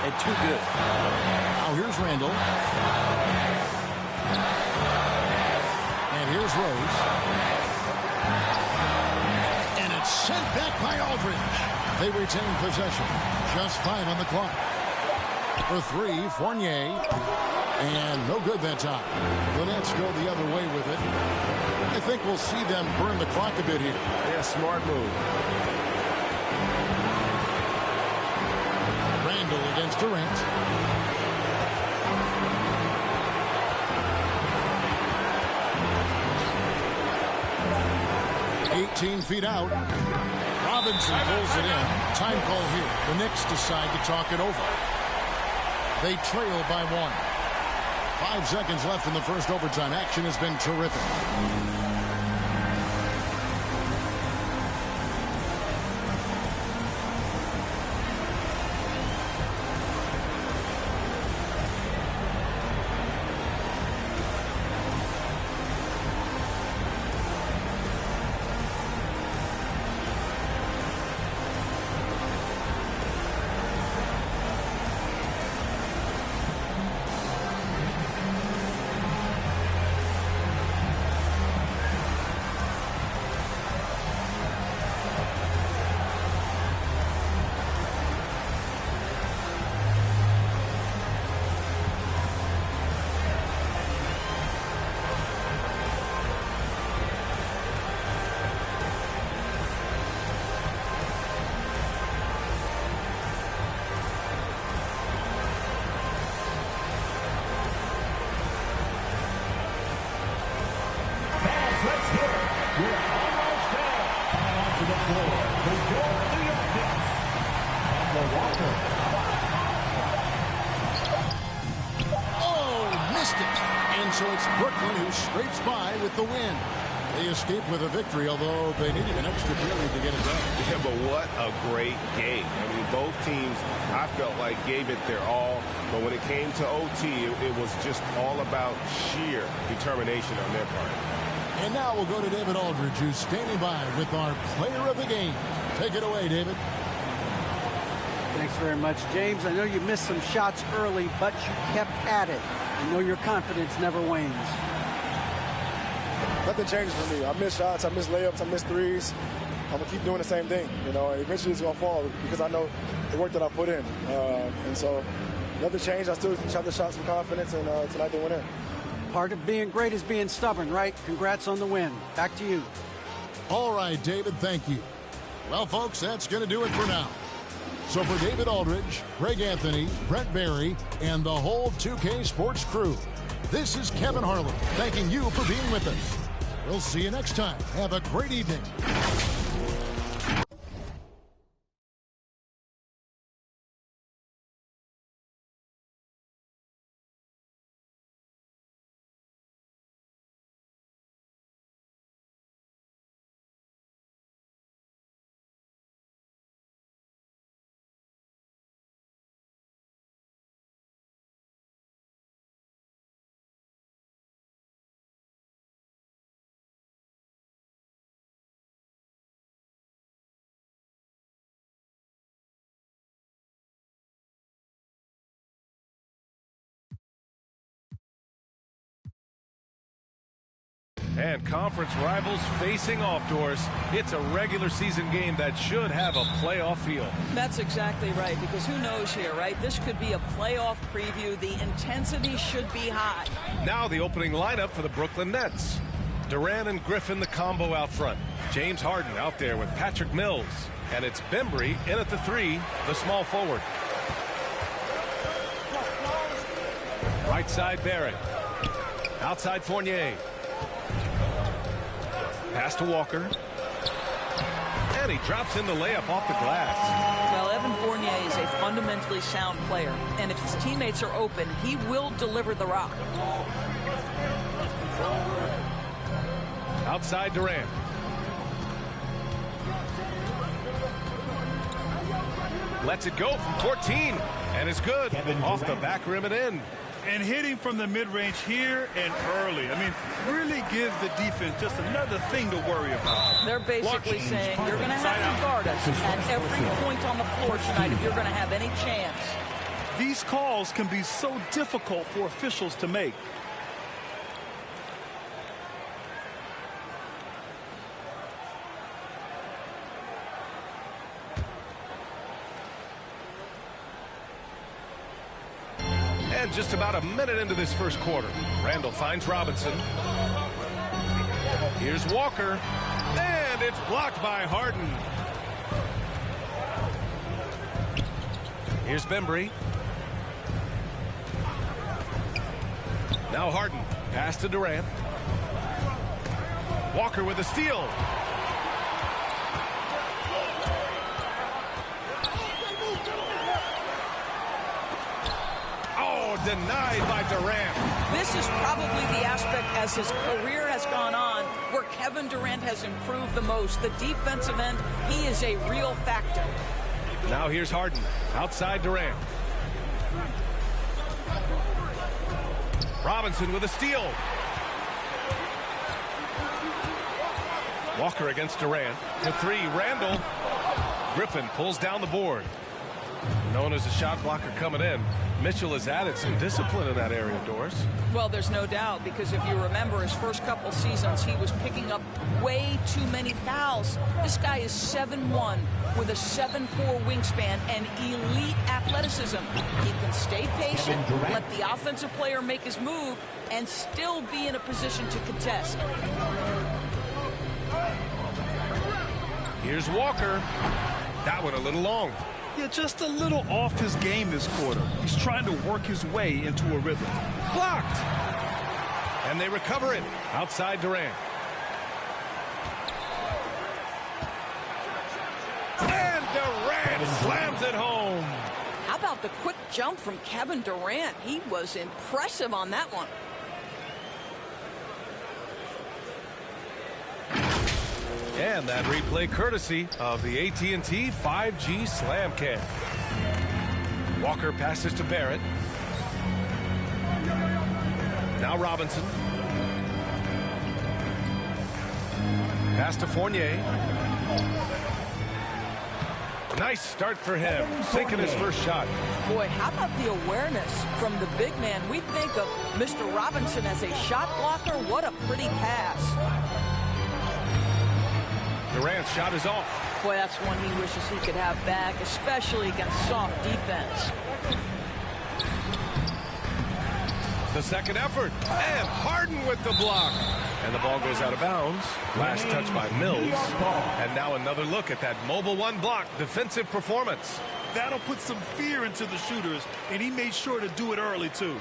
and too good. Now here's Randall. And here's Rose. And it's sent back by Aldridge. They retain possession. Just 5 on the clock. For 3, Fournier. And no good that time. The Nets go the other way with it. I think we'll see them burn the clock a bit here. Yeah, smart move. Randall against Durant. "18 feet out. Robinson pulls it in. Time call here. The Knicks decide to talk it over. They trail by 1. 5 seconds left in the first overtime. Action has been terrific. So it's Brooklyn who scrapes by with the win. They escape with a victory, although they needed an extra period to get it done. Yeah, but what a great game. I mean, both teams, I felt like, gave it their all. But when it came to OT, it was just all about sheer determination on their part. And now we'll go to David Aldridge, who's standing by with our player of the game. Take it away, David. Thanks very much, James. I know you missed some shots early, but you kept at it. I know your confidence never wanes. Nothing changes for me. I miss shots, I miss layups, I miss threes. I'm going to keep doing the same thing. You know, eventually it's going to fall because I know the work that I put in. And so nothing changed. I still shot the shots with confidence, and tonight they went in. Part of being great is being stubborn, right? Congrats on the win. Back to you. All right, David, thank you. Well, folks, that's going to do it for now. So for David Aldridge, Greg Anthony, Brett Barry, and the whole 2K Sports crew, this is Kevin Harlan thanking you for being with us. We'll see you next time. Have a great evening. And conference rivals facing off, Doris. It's a regular season game that should have a playoff feel. That's exactly right, because who knows here, right? This could be a playoff preview. The intensity should be high. Now the opening lineup for the Brooklyn Nets. Durant and Griffin, the combo out front. James Harden out there with Patrick Mills. And it's Bembry in at the 3, the small forward. Right side, Barrett. Outside, Fournier. Pass to Walker. And he drops in the layup off the glass. Well, Evan Fournier is a fundamentally sound player. And if his teammates are open, he will deliver the rock. Outside, Durant. Lets it go from 14. And it's good. Off the back rim and in. And hitting from the mid-range here and early. I mean, really gives the defense just another thing to worry about. They're basically saying you're going to have to guard us at every point on the floor tonight if you're going to have any chance. These calls can be so difficult for officials to make. And just about a minute into this first quarter, Randall finds Robinson. Here's Walker, and it's blocked by Harden. Here's Bembry. Now Harden, pass to Durant. Walker with a steal. Denied by Durant. This is probably the aspect as his career has gone on where Kevin Durant has improved the most. The defensive end, he is a real factor. Now here's Harden. Outside Durant. Robinson with a steal. Walker against Durant. To 3, Randall. Griffin pulls down the board. Known as a shot blocker coming in. Mitchell has added some discipline in that area, Doris. Well, there's no doubt, because if you remember his first couple seasons, he was picking up way too many fouls. This guy is 7'1" with a 7'4" wingspan and elite athleticism. He can stay patient, let the offensive player make his move, and still be in a position to contest. Here's Walker. That one a little long. Yeah, just a little off his game this quarter. He's trying to work his way into a rhythm. Blocked. And they recover it. Outside Durant. And Durant slams it home. How about the quick jump from Kevin Durant? He was impressive on that one. And that replay courtesy of the AT&T 5G Slam Cam. Walker passes to Barrett. Now Robinson. Pass to Fournier. Nice start for him, sinking his first shot. Boy, how about the awareness from the big man? We think of Mr. Robinson as a shot blocker. What a pretty pass. Durant's shot is off. Boy, that's one he wishes he could have back, especially against soft defense. The second effort, and Harden with the block. And the ball goes out of bounds. Last touch by Mills. And now another look at that mobile one block defensive performance. That'll put some fear into the shooters, and he made sure to do it early, too.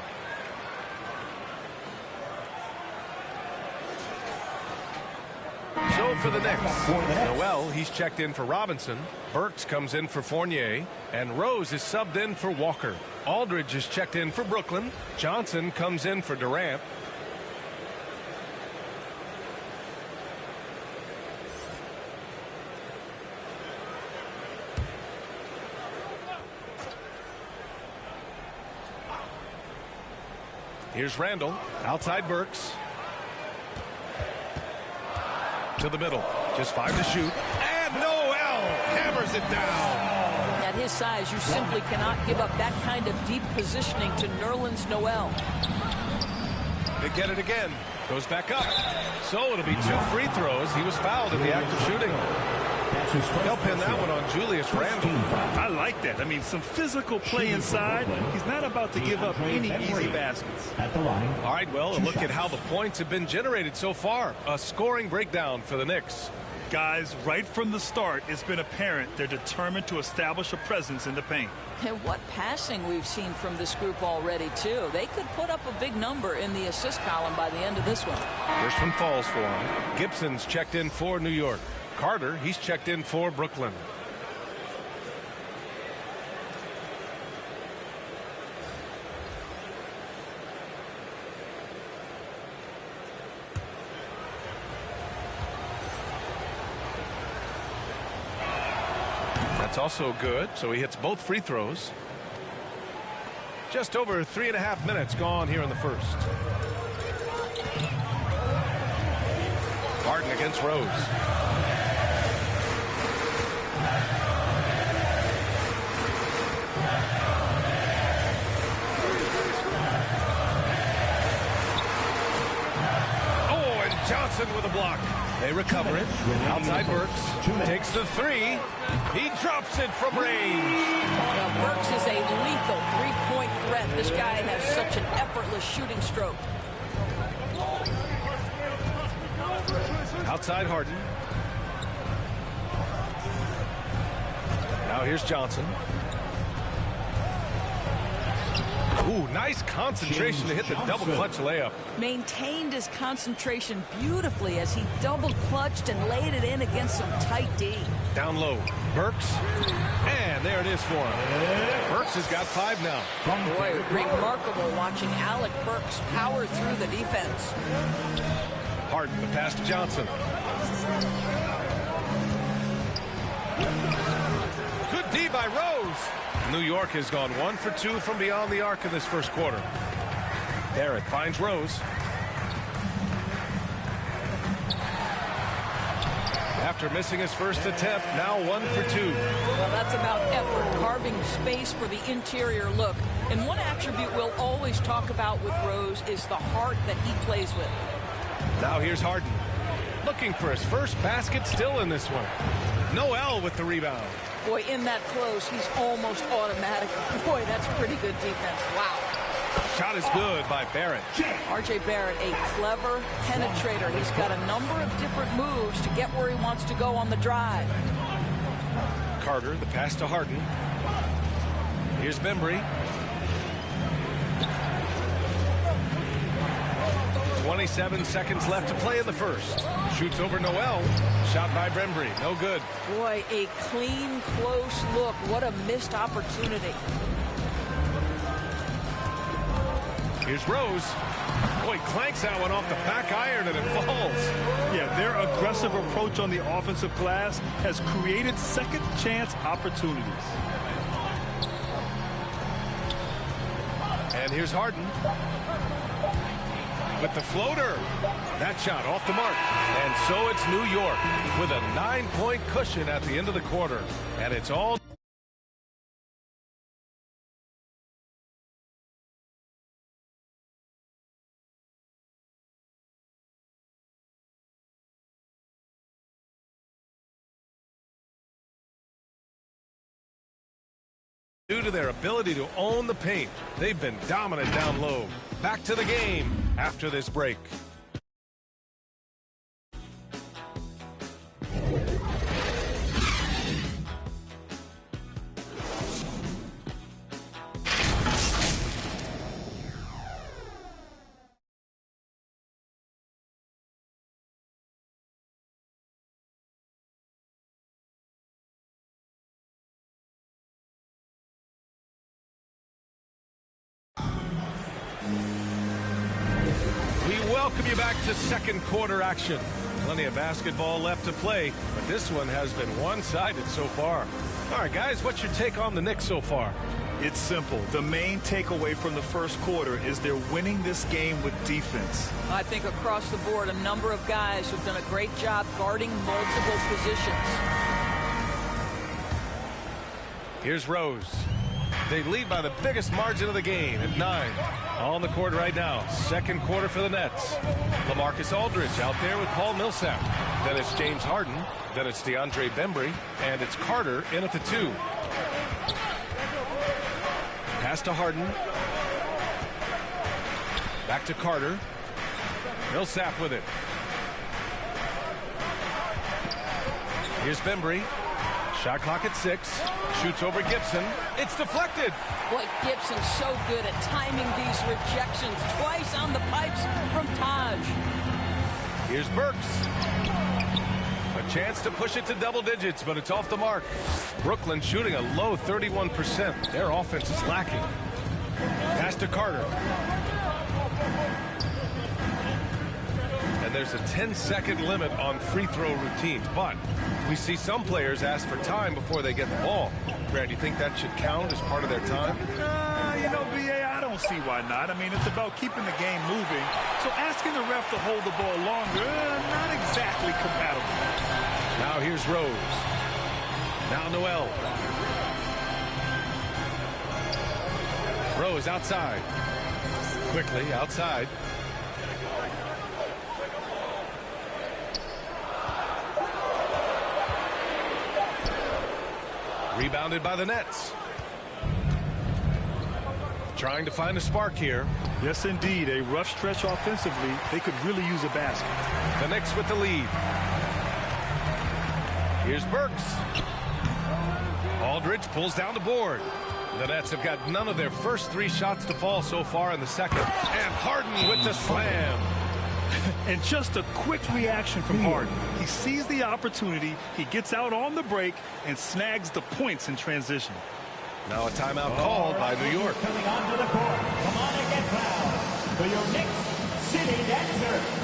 So for the Knicks, Noel, he's checked in for Robinson. Burks comes in for Fournier. And Rose is subbed in for Walker. Aldridge is checked in for Brooklyn. Johnson comes in for Durant. Here's Randall. Outside Burks. To the middle. Just 5 to shoot. And Noel hammers it down. At his size, you simply cannot give up that kind of deep positioning to Nerlens Noel. they get it again. Goes back up. So it'll be 2 free throws. He was fouled in the act of shooting. They'll pin that one on Julius Randle. I like that. I mean, some physical play inside. He's not about to give up any easy baskets. All right, well, a look at how the points have been generated so far. A scoring breakdown for the Knicks. Guys, right from the start, it's been apparent they're determined to establish a presence in the paint. And what passing we've seen from this group already, too. They could put up a big number in the assist column by the end of this one. First one falls for him. Gibson's checked in for New York. Carter, he's checked in for Brooklyn. That's also good, so he hits both free throws. Just over 3.5 minutes gone here in the first. Harden against Rose. Johnson with a block. They recover it. Outside Burks. Takes the 3. He drops it from range. Now, Burks is a lethal 3-point threat. This guy has such an effortless shooting stroke. Outside Harden. Now here's Johnson. Ooh, nice concentration to hit the double clutch layup. Maintained his concentration beautifully as he double clutched and laid it in against some tight D. Down low, Burks, and there it is for him. Burks has got 5 now. Boy, remarkable watching Alec Burks power through the defense. Harden, the pass to Johnson. Good D by Rose. New York has gone 1 for 2 from beyond the arc in this first quarter. Barrett finds Rose. After missing his first attempt, now 1 for 2. Well, that's about effort, carving space for the interior look. And one attribute we'll always talk about with Rose is the heart that he plays with. Now here's Harden. Looking for his first basket, still in this one. Noel with the rebound. Boy, in that close, he's almost automatic. Boy, that's pretty good defense. Wow. Shot is good by Barrett. R.J. Barrett, a clever penetrator. He's got a number of different moves to get where he wants to go on the drive. Carter, the pass to Harden. Here's Bembry. 27 seconds left to play in the first. Shoots over Noel. Shot by Bembry. No good. Boy, a clean, close look. What a missed opportunity. Here's Rose. Boy, clanks that one off the back iron and it falls. Yeah, their aggressive approach on the offensive glass has created second chance opportunities. And here's Harden. With the floater. That shot off the mark. And so it's New York with a 9-point cushion at the end of the quarter. And it's all due to their ability to own the paint. They've been dominant down low. Back to the game after this break. Welcome you back to second quarter action. Plenty of basketball left to play, but this one has been one-sided so far. All right, guys, what's your take on the Knicks so far? It's simple. The main takeaway from the first quarter is they're winning this game with defense. I think across the board, a number of guys who've done a great job guarding multiple positions. Here's Rose. They lead by the biggest margin of the game at 9. On the court right now. Second quarter for the Nets. LaMarcus Aldridge out there with Paul Millsap. Then it's James Harden. Then it's DeAndre Bembry. And it's Carter in at the 2. Pass to Harden. Back to Carter. Millsap with it. Here's Bembry. Shot clock at 6. Shoots over Gibson. It's deflected. Boy, Gibson's so good at timing these rejections. Twice on the pipes from Taj. Here's Burks. A chance to push it to double digits, but it's off the mark. Brooklyn shooting a low 31%. Their offense is lacking. Pass to Carter. And there's a 10-second limit on free throw routines, but we see some players ask for time before they get the ball. Brad, you think that should count as part of their time? You know, B.A., I don't see why not. I mean, it's about keeping the game moving. So asking the ref to hold the ball longer, not exactly compatible. Now here's Rose. Now Noel. Rose outside. Quickly outside. Rebounded by the Nets. Trying to find a spark here. Yes, indeed. A rough stretch offensively. They could really use a basket. The Knicks with the lead. Here's Burks. Aldridge pulls down the board. The Nets have got none of their first 3 shots to fall so far in the second. And Harden with the slam. And just a quick reaction from Harden. He sees the opportunity, he gets out on the break, and snags the points in transition. Now a timeout called by New York. Coming onto the court. Come on and get fouled. For your Knicks City Dancer.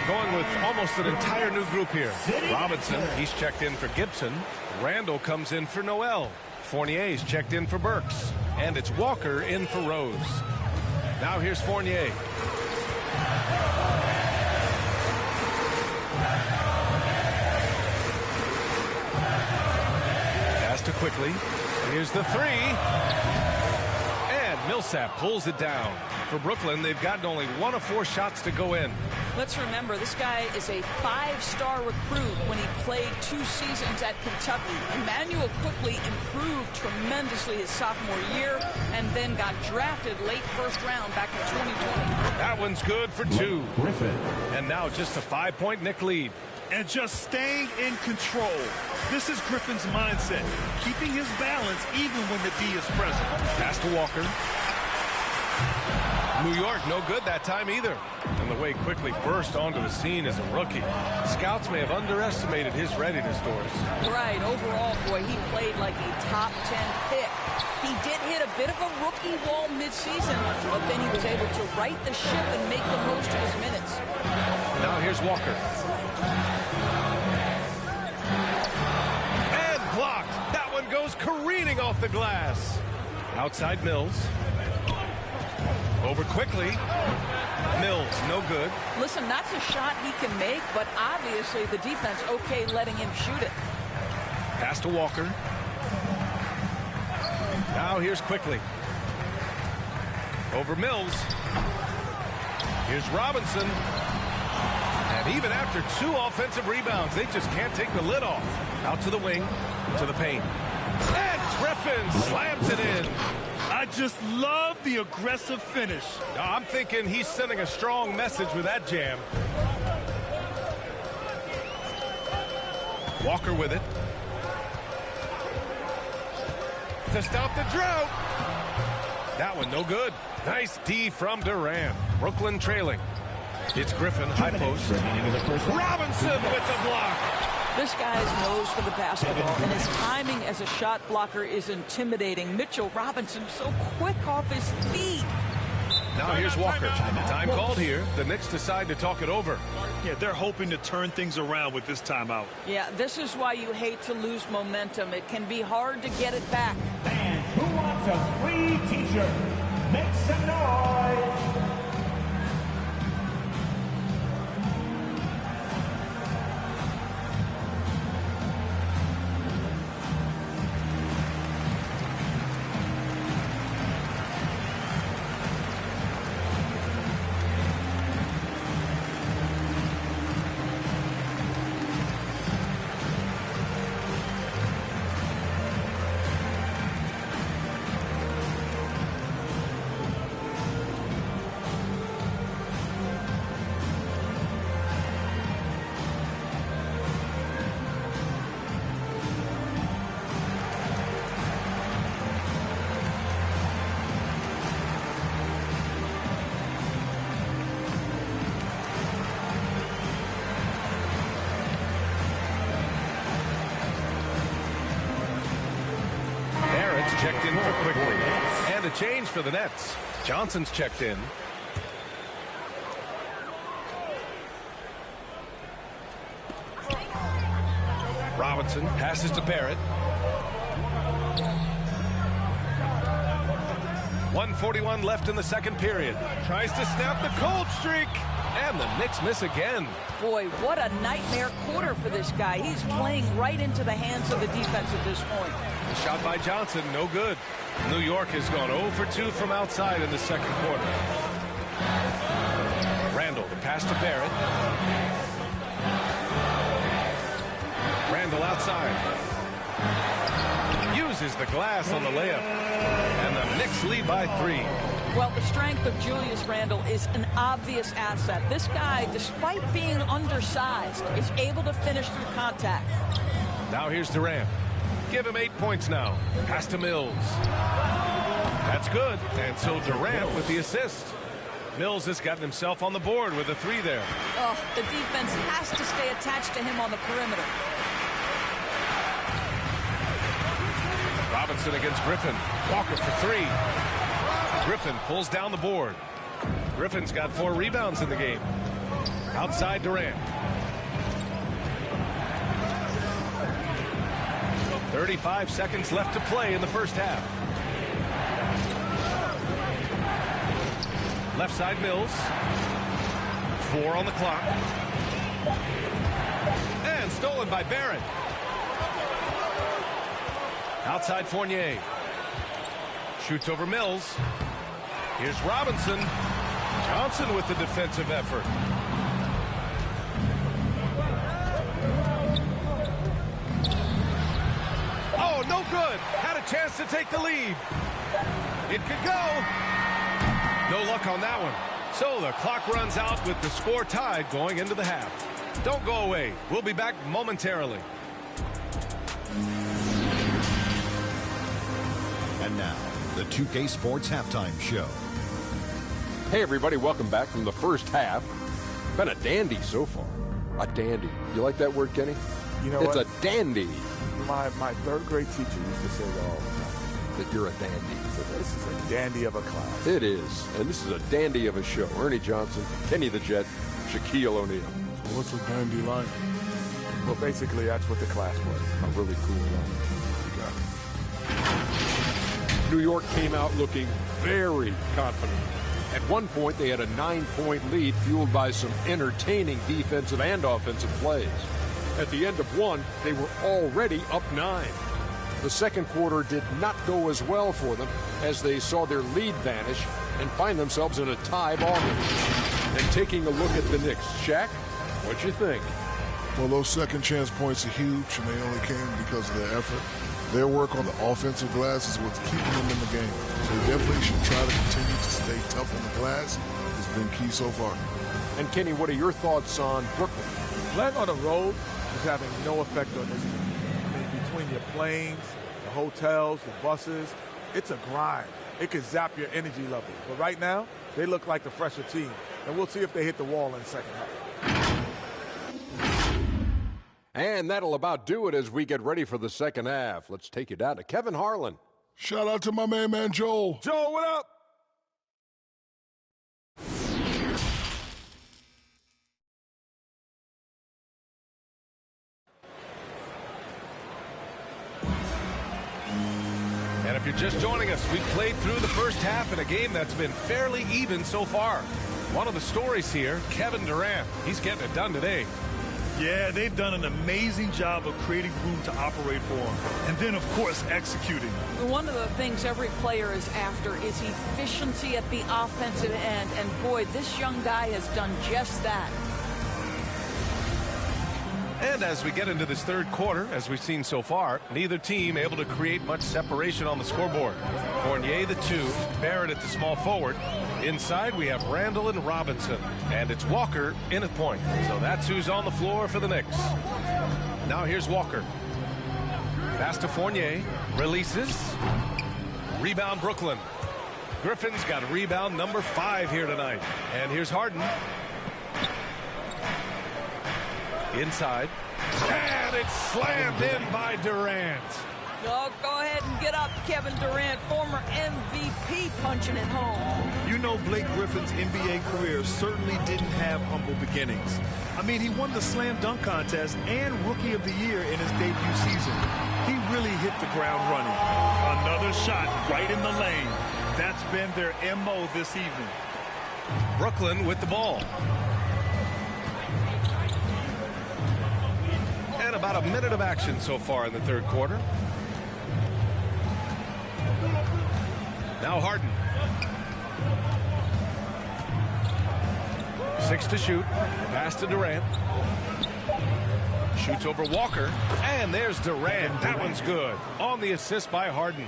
Going with almost an entire new group here. Robinson, he's checked in for Gibson. Randall comes in for Noel. Fournier's checked in for Burks. And it's Walker in for Rose. Now here's Fournier. Pass to Quickly. Here's the 3. And Millsap pulls it down. For Brooklyn, they've gotten only 1 of 4 shots to go in. Let's remember, this guy is a 5-star recruit when he played 2 seasons at Kentucky. Emmanuel Quickly improved tremendously his sophomore year and then got drafted late first round back in 2020. That one's good for 2. Griffin. And now just a 5-point Knick lead. And just staying in control. This is Griffin's mindset, keeping his balance even when the D is present. Pass to Walker. New York, no good that time either. And the way Quickly burst onto the scene as a rookie. Scouts may have underestimated his readiness, Doris. Right. Overall, boy, he played like a top 10 pick. He did hit a bit of a rookie wall midseason, but then he was able to right the ship and make the most of his minutes. Now here's Walker. And blocked. That one goes careening off the glass. Outside Mills. Over Quickly. Mills, no good. Listen, that's a shot he can make, but obviously the defense okay letting him shoot it. Pass to Walker. Now here's Quickly. Over Mills. Here's Robinson. And even after 2 offensive rebounds, they just can't take the lid off. Out to the wing, to the paint. And Griffin slams it in. I just love the aggressive finish. No, I'm thinking he's sending a strong message with that jam. Walker with it. To stop the drought. That one no good. Nice D from Durant. Brooklyn trailing. It's Griffin, high post. Robinson with the block. This guy's nose for the basketball, and his timing as a shot blocker is intimidating. Mitchell Robinson so quick off his feet. Now here's Walker. Time called here. The Knicks decide to talk it over. Yeah, they're hoping to turn things around with this timeout. Yeah, this is why you hate to lose momentum. It can be hard to get it back. Fans, who wants a free t-shirt? Make some noise. Checked in for quickly. And a change for the Nets. Johnson's checked in. Robinson passes to Barrett. 1:41 left in the second period. Tries to snap the cold streak. And the Knicks miss again. Boy, what a nightmare quarter for this guy. He's playing right into the hands of the defense at this point. The shot by Johnson, no good. New York has gone 0 for 2 from outside in the second quarter. Randall, the pass to Barrett. Randall outside. Uses the glass on the layup. And the Knicks lead by 3. Well, the strength of Julius Randle is an obvious asset. This guy, despite being undersized, is able to finish through contact. Now here's Durant. Give him 8 points now. Pass to Mills. That's good. And so Durant with the assist. Mills has gotten himself on the board with a 3 there. Oh, the defense has to stay attached to him on the perimeter. Robinson against Griffin. Walker for 3. Griffin pulls down the board. Griffin's got 4 rebounds in the game. Outside Durant. 35 seconds left to play in the first half. Left side Mills. 4 on the clock. And stolen by Barrett. Outside Fournier. Shoots over Mills. Here's Robinson. Johnson with the defensive effort. Oh, no good. Had a chance to take the lead. It could go. No luck on that one. So the clock runs out with the score tied going into the half. Don't go away. We'll be back momentarily. And now, the 2K Sports Halftime Show. Hey, everybody, welcome back from the first half. Been a dandy so far. A dandy. You like that word, Kenny? You know it's what? a dandy. My third grade teacher used to say that all the time. That you're a dandy. So this is a dandy of a class. It is. And this is a dandy of a show. Ernie Johnson, Kenny the Jet, Shaquille O'Neal. What's a dandy line? Well, basically, that's what the class was. A really cool line. New York came out looking very confident. At one point, they had a 9-point lead fueled by some entertaining defensive and offensive plays. At the end of one, they were already up 9. The second quarter did not go as well for them as they saw their lead vanish and find themselves in a tie ball game. And taking a look at the Knicks, Shaq, what you think? Well, those second chance points are huge, and they only came because of their effort. their work on the offensive glass is what's keeping them in the game. So they definitely should try to continue to stay tough on the glass. It's been key so far. And Kenny, what are your thoughts on Brooklyn? Playing on the road is having no effect on this team. I mean, between your planes, the hotels, the buses, it's a grind. It can zap your energy level. But right now, they look like the fresher team. And we'll see if they hit the wall in the second half. And that'll about do it as we get ready for the second half. Let's take you down to Kevin Harlan. Shout out to my main man, Joel. Joel, what up? And if you're just joining us, we've played through the first half in a game that's been fairly even so far. One of the stories here, Kevin Durant. He's getting it done today. Yeah, they've done an amazing job of creating room to operate for him. And then, of course, executing. One of the things every player is after is efficiency at the offensive end. And, boy, this young guy has done just that. And as we get into this third quarter, as we've seen so far, neither team able to create much separation on the scoreboard. Fournier the 2, Barrett at the small forward. Inside we have Randall and Robinson, and it's Walker in at point. So that's who's on the floor for the Knicks. Now here's Walker. Pass to Fournier, releases. Rebound Brooklyn. Griffin's got a rebound number 5 here tonight. And here's Harden. Inside. And it's slammed in by Durant. Oh, go ahead and get up, Kevin Durant, former MVP, punching it home. You know, Blake Griffin's NBA career certainly didn't have humble beginnings. I mean, he won the slam dunk contest and Rookie of the Year in his debut season. He really hit the ground running. Another shot right in the lane. That's been their MO this evening. Brooklyn with the ball. And about a minute of action so far in the third quarter. Now Harden. 6 to shoot. Pass to Durant. Shoots over Walker. And there's Durant. That one's good. On the assist by Harden.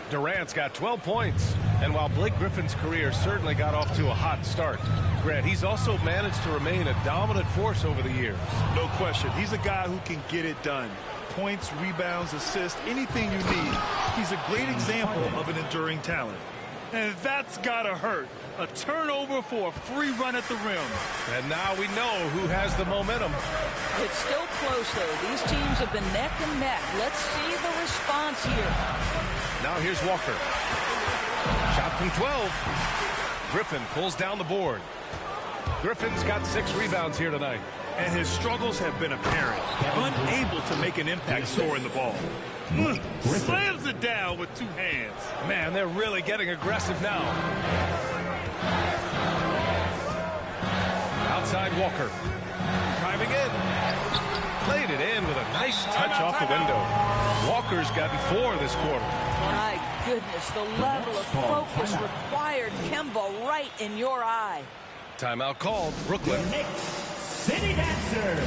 Durant's got 12 points. And while Blake Griffin's career certainly got off to a hot start, Grant, he's also managed to remain a dominant force over the years. No question. He's a guy who can get it done. Points, rebounds, assists, anything you need. He's a great example of an enduring talent. And that's gotta hurt. A turnover for a free run at the rim. And now we know who has the momentum. It's still close, though. These teams have been neck and neck. Let's see the response here. Now here's Walker. Shot from 12. Griffin pulls down the board. Griffin's got 6 rebounds here tonight. And his struggles have been apparent. Unable to make an impact scoring the ball. Slams it down with 2 hands. Man, they're really getting aggressive now. Outside Walker. Driving in. Played it in with a nice touch off the window. Walker's gotten 4 this quarter. My goodness, the level of focus required. Kemba right in your eye. Timeout called. Brooklyn. City Dancer.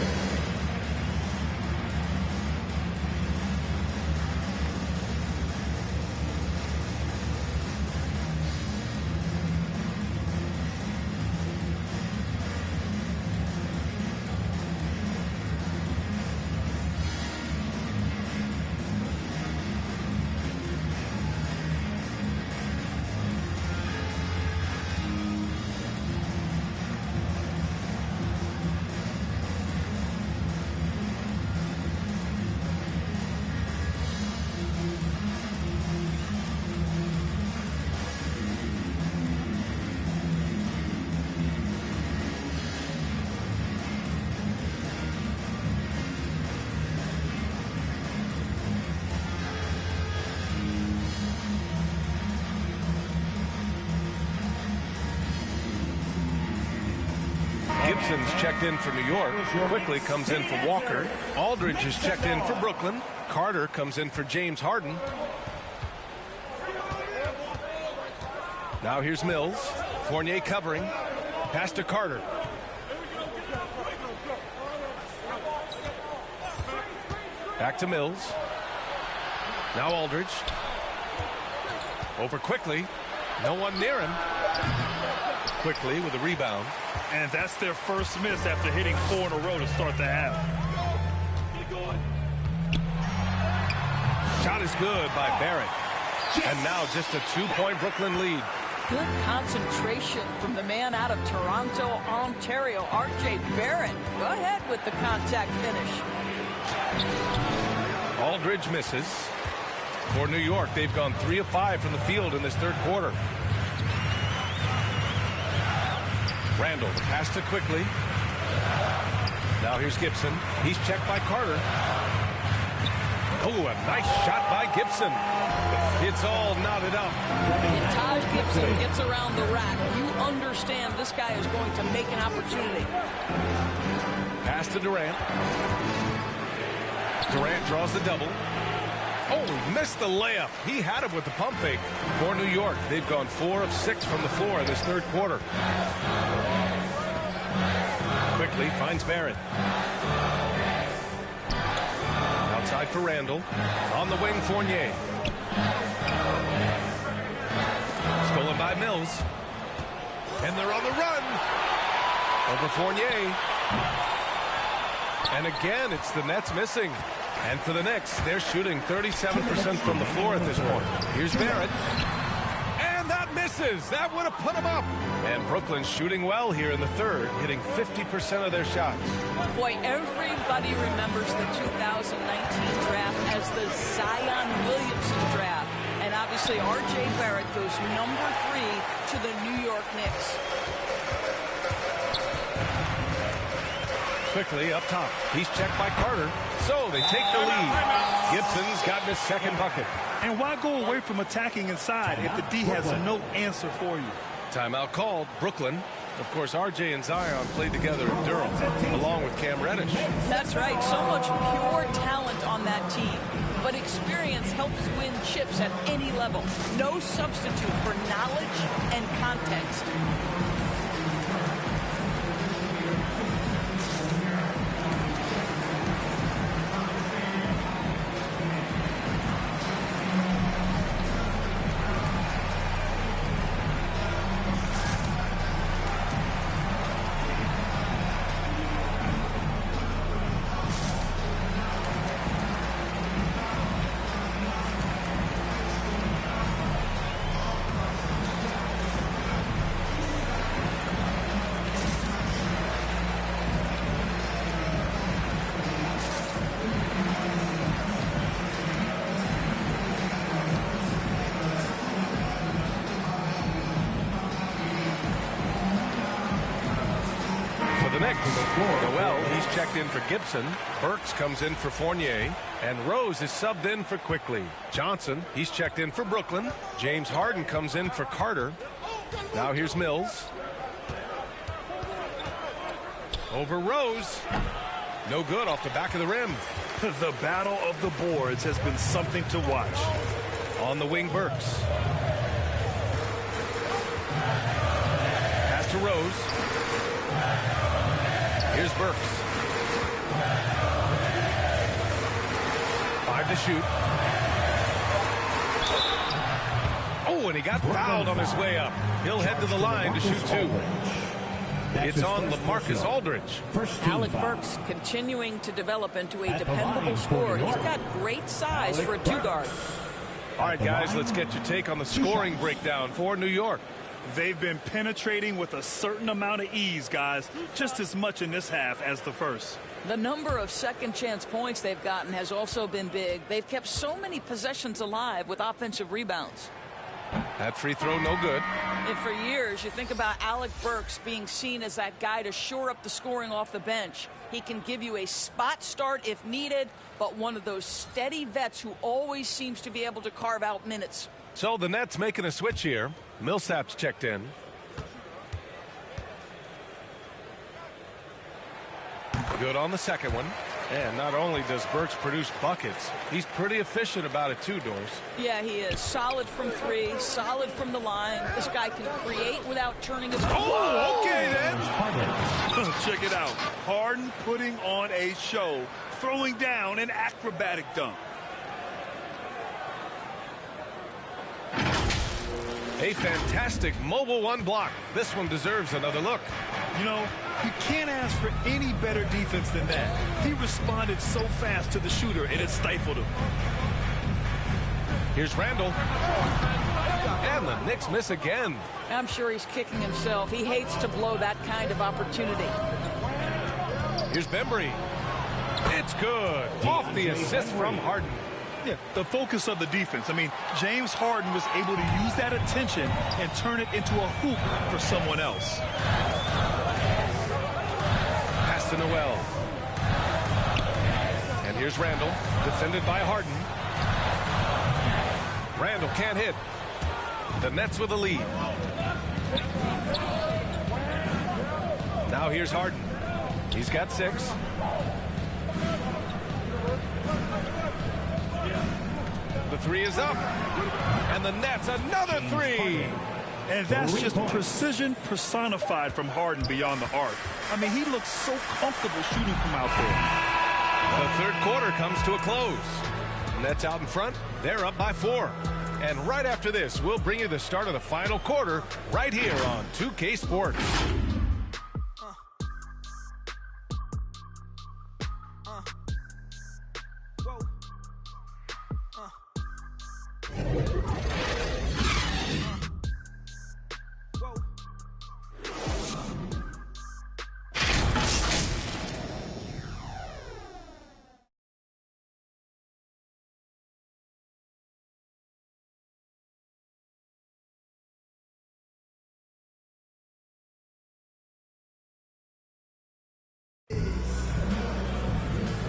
Gibson's checked in for New York. Quickly comes in for Walker. Aldridge is checked in for Brooklyn. Carter comes in for James Harden. Now here's Mills. Fournier covering. Pass to Carter. Back to Mills. Now Aldridge. Over quickly. No one near him. Quickly with a rebound. And that's their first miss after hitting 4 in a row to start the half. Shot is good by Barrett. And now just a 2-point Brooklyn lead. Good concentration from the man out of Toronto, Ontario, R.J. Barrett. Go ahead with the contact finish. Aldridge misses. For New York, they've gone 3 of 5 from the field in this third quarter. Randall, the pass to quickly. Now here's Gibson. He's checked by Carter. Oh, a nice shot by Gibson. It's all knotted up. If Taj Gibson gets around the rack, you understand this guy is going to make an opportunity. Pass to Durant. Durant draws the double. Oh, missed the layup. He had it with the pump fake. For New York, they've gone 4 of 6 from the floor in this third quarter. Quickly finds Barrett. Outside for Randall. On the wing, Fournier. Stolen by Mills. And they're on the run. Over Fournier. And again, it's the Nets missing. And for the Knicks, they're shooting 37% from the floor at this point. Here's Barrett. And that misses. That would have put him up. And Brooklyn's shooting well here in the third, hitting 50% of their shots. Boy, everybody remembers the 2019 draft as the Zion Williamson draft. And obviously, R.J. Barrett goes number 3 to the New York Knicks. Quickly up top. He's checked by Carter. So they take the lead. Gibson's gotten his second bucket. And why go away from attacking inside if the D has no answer for you? Timeout called. Brooklyn. Of course, RJ and Zion played together in Durham, along with Cam Reddish. That's right. So much pure talent on that team. But experience helps win chips at any level. No substitute for knowledge and context. Noel, he's checked in for Gibson. Burks comes in for Fournier. And Rose is subbed in for Quickly. Johnson, he's checked in for Brooklyn. James Harden comes in for Carter. Now here's Mills. Over Rose. No good off the back of the rim. The battle of the boards has been something to watch. On the wing, Burks. Pass to Rose. Here's Burks. 5 to shoot. Oh, and he got fouled on his way up. He'll head to the line to shoot 2. It's on LaMarcus Aldridge. Alec Burks continuing to develop into a dependable scorer. He's got great size for a 2-guard. All right, guys, let's get your take on the scoring breakdown for New York. They've been penetrating with a certain amount of ease, guys. Just as much in this half as the first. The number of second-chance points they've gotten has also been big. They've kept so many possessions alive with offensive rebounds. That free throw, no good. And for years, you think about Alec Burks being seen as that guy to shore up the scoring off the bench. He can give you a spot start if needed, but one of those steady vets who always seems to be able to carve out minutes. So the Nets making a switch here. Millsap's checked in. Good on the second one. And not only does Burks produce buckets, he's pretty efficient about it too, Doris. Yeah, he is. Solid from 3, solid from the line. This guy can create without turning his... Oh, okay then. Check it out. Harden putting on a show, throwing down an acrobatic dunk. A fantastic mobile one block. This one deserves another look. You know, you can't ask for any better defense than that. He responded so fast to the shooter, and it stifled him. Here's Randall. And the Knicks miss again. I'm sure he's kicking himself. He hates to blow that kind of opportunity. Here's Bembry. It's good. Off the assist from Harden. Yeah, the focus of the defense. I mean, James Harden was able to use that attention and turn it into a hoop for someone else. Pass to Noel. And here's Randall, defended by Harden. Randall can't hit. The Nets with a lead. Now here's Harden. He's got 6. The 3 is up. And the Nets, another 3. And that's just precision personified from Harden beyond the arc. I mean, he looks so comfortable shooting from out there. The third quarter comes to a close. Nets out in front. They're up by 4. And right after this, we'll bring you the start of the final quarter right here on 2K Sports.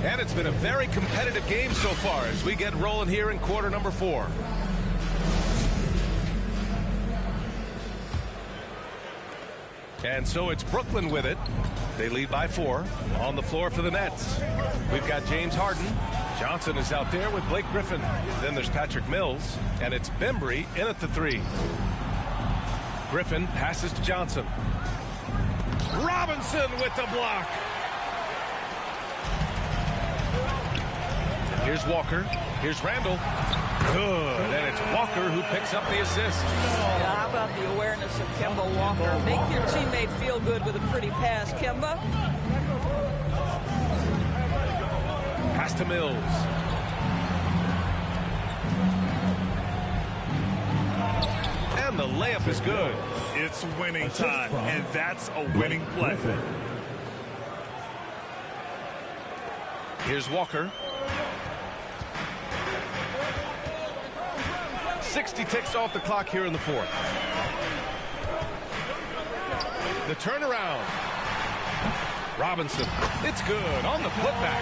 And it's been a very competitive game so far as we get rolling here in quarter number 4. And so it's Brooklyn with it. They lead by 4 on the floor for the Nets. We've got James Harden. Johnson is out there with Blake Griffin. Then there's Patrick Mills, and it's Bembry in at the 3. Griffin passes to Johnson. Robinson with the block. Here's Walker. Here's Randall. Good. And it's Walker who picks up the assist. Yeah, how about the awareness of Kemba Walker? Make your teammate feel good with a pretty pass, Kemba. Pass to Mills. And the layup is good. It's winning time, and that's a winning play. Here's Walker. 60 ticks off the clock here in the 4th. The turnaround. Robinson. It's good on the putback.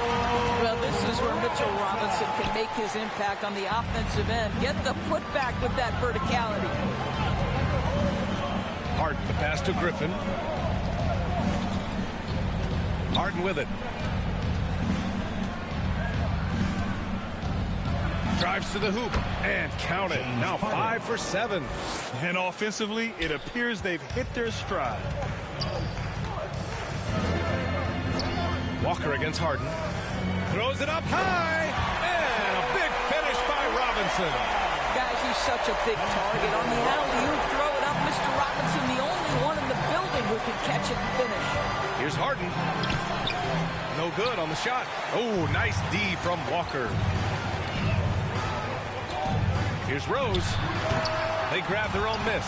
Well, this is where Mitchell Robinson can make his impact on the offensive end. Get the putback with that verticality. Harden, the pass to Griffin. Harden with it. Drives to the hoop and count it. Now 5 for 7. And offensively, it appears they've hit their stride. Walker against Harden. Throws it up high. And a big finish by Robinson. Guys, he's such a big target. On the alley-oop, throw it up. Mr. Robinson, the only one in the building who can catch it and finish. Here's Harden. No good on the shot. Oh, nice D from Walker. Here's Rose. They grab their own miss.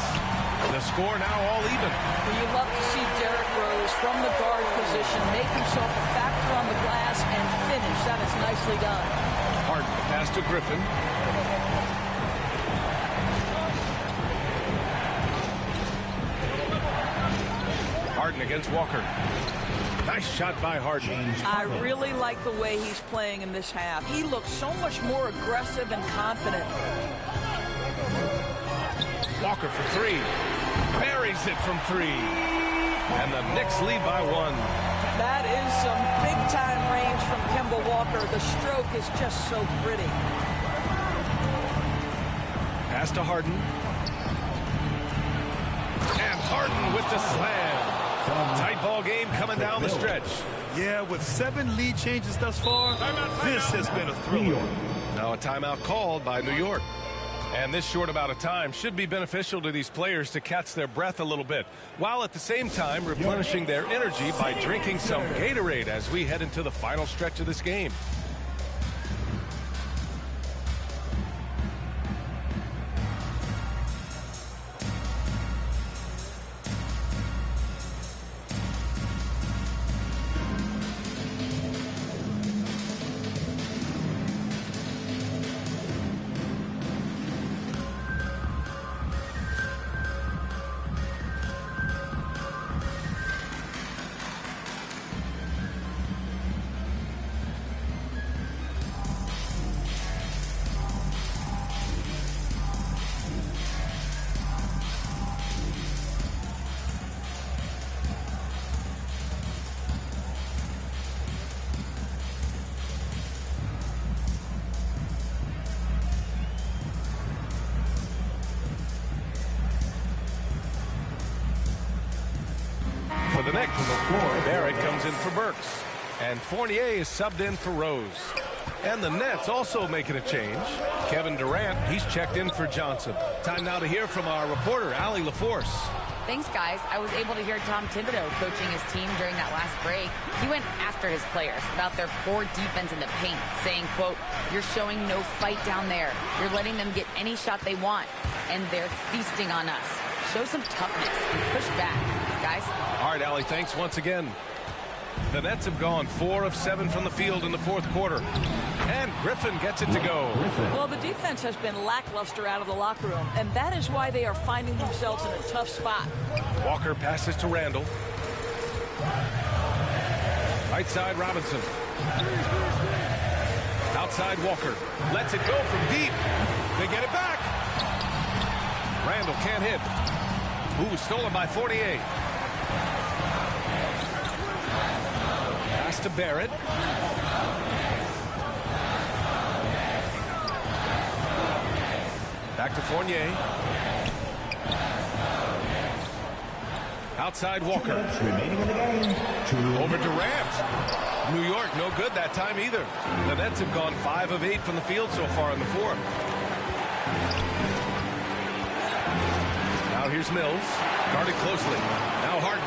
The score now all even. Well, you love to see Derrick Rose from the guard position make himself a factor on the glass and finish. That is nicely done. Harden, pass to Griffin. Harden against Walker. Nice shot by Harden. I really like the way he's playing in this half. He looks so much more aggressive and confident. Walker for 3. Buries it from 3. And the Knicks lead by 1. That is some big-time range from Kemba Walker. The stroke is just so pretty. Pass to Harden. And Harden with the slam. Tight ball game coming down the stretch. Yeah, with 7 lead changes thus far, this has been a thriller. Now a timeout called by New York. And this short amount of time should be beneficial to these players to catch their breath a little bit, while at the same time replenishing their energy by drinking some Gatorade as we head into the final stretch of this game. For the Knicks, Barrett comes in for Burks. And Fournier is subbed in for Rose. And the Nets also making a change. Kevin Durant, he's checked in for Johnson. Time now to hear from our reporter, Allie LaForce. Thanks, guys. I was able to hear Tom Thibodeau coaching his team during that last break. He went after his players about their poor defense in the paint, saying, quote, "You're showing no fight down there. You're letting them get any shot they want, and they're feasting on us. Show some toughness and push back, guys." All right, Allie, thanks once again. The Nets have gone 4 of 7 from the field in the fourth quarter. And Griffin gets it to go. Well, the defense has been lackluster out of the locker room, and that is why they are finding themselves in a tough spot. Walker passes to Randall. Right side, Robinson. Outside, Walker. Lets it go from deep. They get it back. Randall can't hit. Ooh, stolen by Fournier. Pass to Barrett. Back to Fournier. Outside Walker. Over Durant. New York, no good that time either. The Nets have gone 5 of 8 from the field so far in the fourth. Now here's Mills. Guarded closely. Now Harden.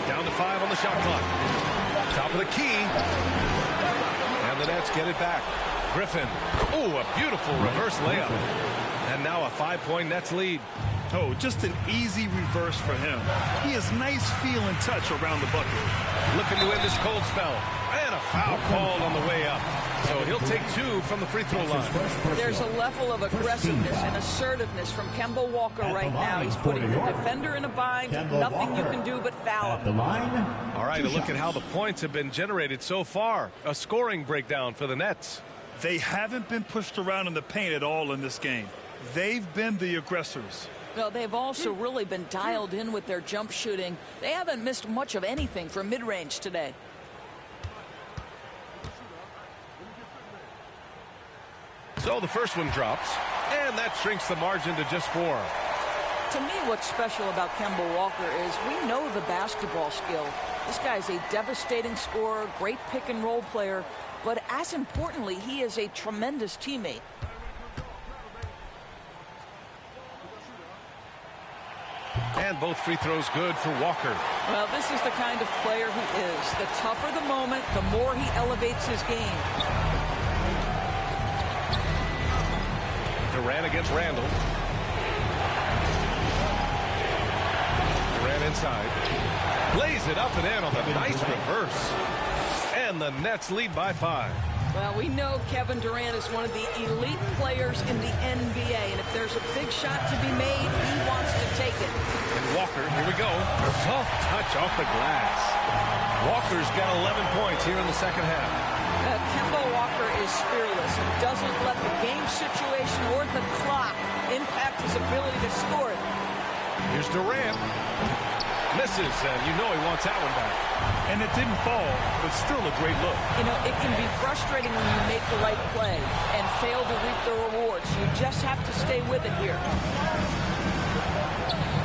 Down to 5 on the shot clock. Top of the key. And the Nets get it back. Griffin. Oh, a beautiful reverse layup. And now a 5-point Nets lead. Oh, just an easy reverse for him. He has nice feel and touch around the bucket. Looking to end this cold spell. And a foul called on the way up. So he'll take 2 from the free throw line. There's a level of aggressiveness and assertiveness from Kemba Walker right now. He's putting the defender in a bind. Nothing you can do but foul him. All right, a look at how the points have been generated so far. A scoring breakdown for the Nets. They haven't been pushed around in the paint at all in this game. They've been the aggressors. Well, they've also really been dialed in with their jump shooting. They haven't missed much of anything from mid-range today. So the first one drops, and that shrinks the margin to just 4. To me, what's special about Kemba Walker is we know the basketball skill. This guy's a devastating scorer, great pick-and-roll player, but as importantly, he is a tremendous teammate. And both free throws good for Walker. Well, this is the kind of player he is. The tougher the moment, the more he elevates his game. Durant against Randall. Durant inside. Lays it up and in on the nice reverse. And the Nets lead by 5. Well, we know Kevin Durant is one of the elite players in the NBA, and if there's a big shot to be made, he wants to take it. And Walker, here we go. Soft touch off the glass. Walker's got 11 points here in the second half. Kemba Walker is fearless and doesn't let the game situation or the clock impact his ability to score it. Here's Durant. Misses, and you know he wants that one back. And it didn't fall, but still a great look. You know, it can be frustrating when you make the right play and fail to reap the rewards. You just have to stay with it here.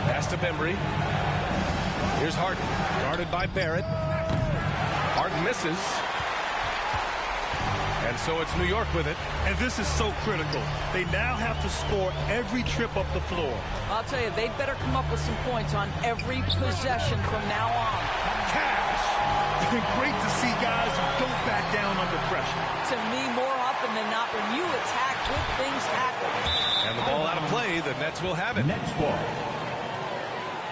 Pass to Bembry. Here's Harden, guarded by Barrett. Harden misses. And so it's New York with it. And this is so critical. They now have to score every trip up the floor. I'll tell you, they better come up with some points on every possession from now on. Cash. It's been great to see guys who don't back down under pressure. To me, more often than not, when you attack, good things happen. And the ball out of play, the Nets will have it. Nets ball.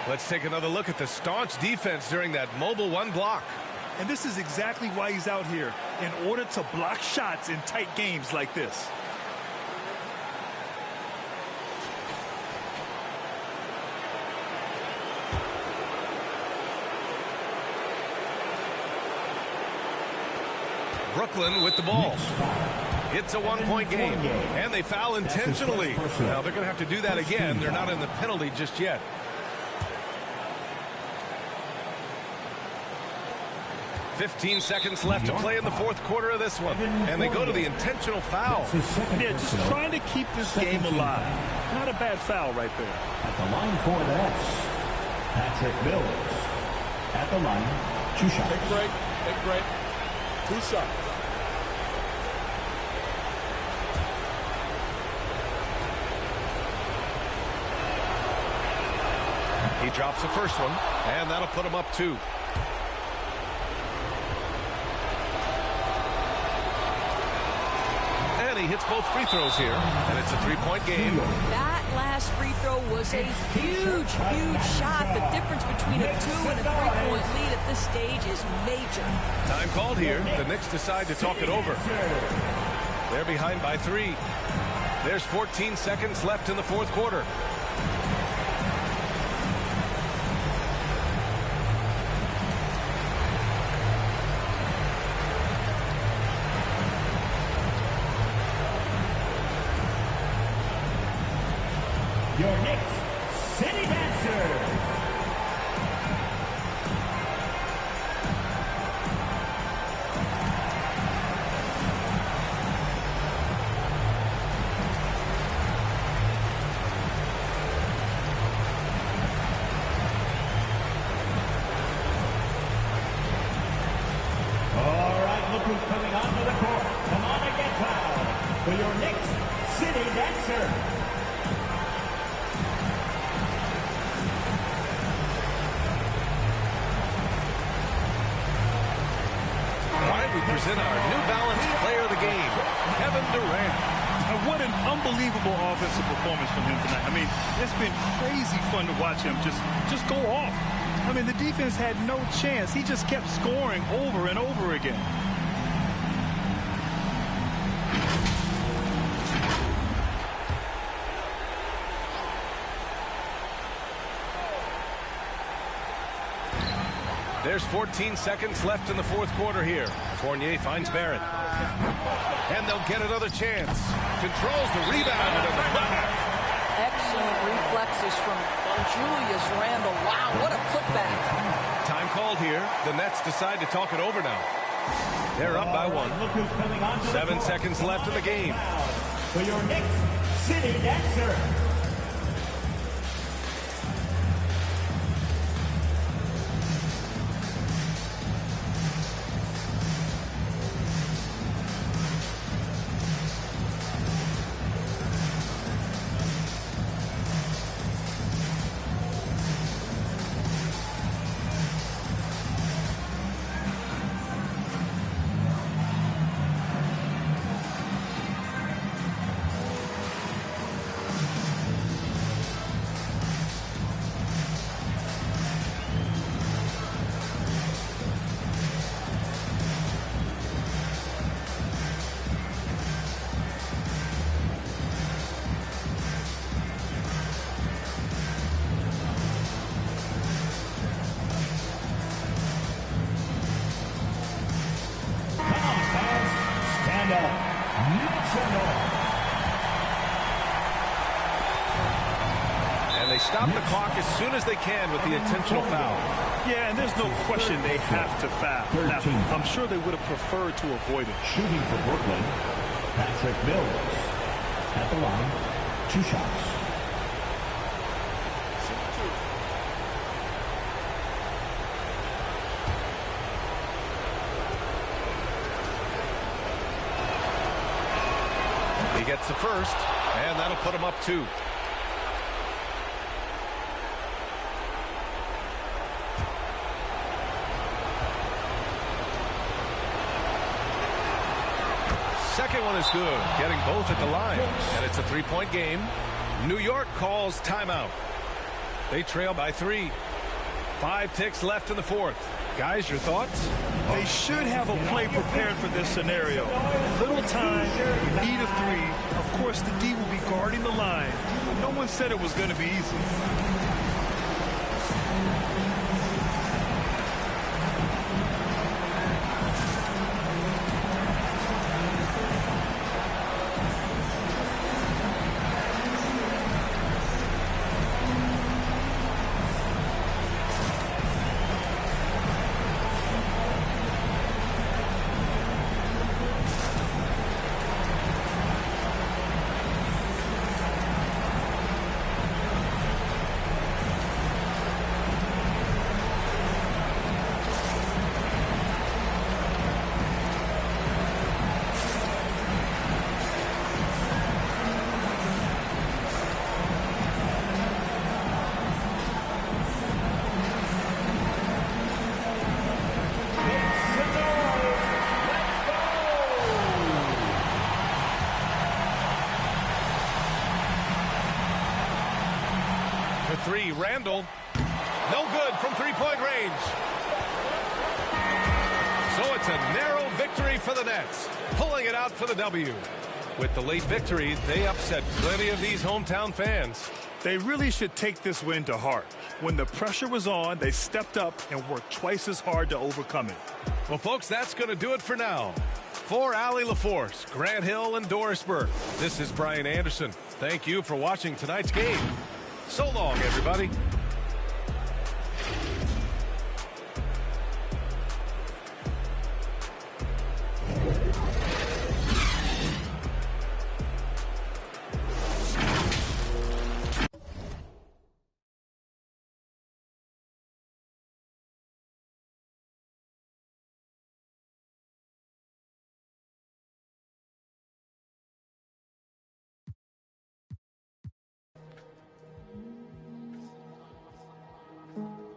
Let's take another look at the staunch defense during that mobile one block. And this is exactly why he's out here, in order to block shots in tight games like this. Brooklyn with the ball. It's a one-point game, and they foul intentionally. Now, they're going to have to do that again. They're not in the penalty just yet. "15 seconds left to play in the fourth quarter of this one, and they go to the intentional foul. Yeah, just trying to keep this game alive. Not a bad foul right there. At the line for the Nets, Patrick Mills. At the line, 2 shots. Big break, big break. 2 shots. He drops the first one, and that'll put him up 2. And he hits both free throws here, and it's a 3-point game. That last free throw was a huge, huge shot. The difference between a 2 and a 3-point lead at this stage is major. Time called here. The Knicks decide to talk it over. They're behind by 3. There's 14 seconds left in the fourth quarter. Your Knicks City Dancers. All right, look who's coming onto the court. Come on and get fouled for your Knicks City Dancers. Present our New Balance Player of the Game, Kevin Durant. And what an unbelievable offensive performance from him tonight. I mean, it's been crazy fun to watch him just go off. I mean, the defense had no chance. He just kept scoring over and over again. There's 14 seconds left in the fourth quarter here. Fournier finds Barrett. And they'll get another chance. Controls the rebound and the putback. Excellent reflexes from Julius Randle. Wow, what a putback. Time called here. The Nets decide to talk it over now. They're up by 1. 7 seconds left in the game. For your Knicks City Dancer. And they stop the clock as soon as they can with the intentional foul. Yeah, and there's no question they have to foul. Now, I'm sure they would have preferred to avoid it. Shooting for Brooklyn, Patrick Mills. At the line, 2 shots. gets the first, and that'll put him up 2. Second one is good, getting both at the line, and it's a 3-point game. New York calls timeout. They trail by 3. 5 ticks left in the fourth. Guys, your thoughts? They should have a play prepared for this scenario. Little time, need a 3. Of course, the D will be guarding the line. No one said it was going to be easy. Randall, no good from 3-point range. So it's a narrow victory for the Nets, pulling it out for the W. With the late victory, they upset plenty of these hometown fans. They really should take this win to heart. When the pressure was on, they stepped up and worked twice as hard to overcome it. Well, folks, that's going to do it for now. For Allie LaForce, Grant Hill, and Doris Burke, this is Brian Anderson. Thank you for watching tonight's game. So long, everybody.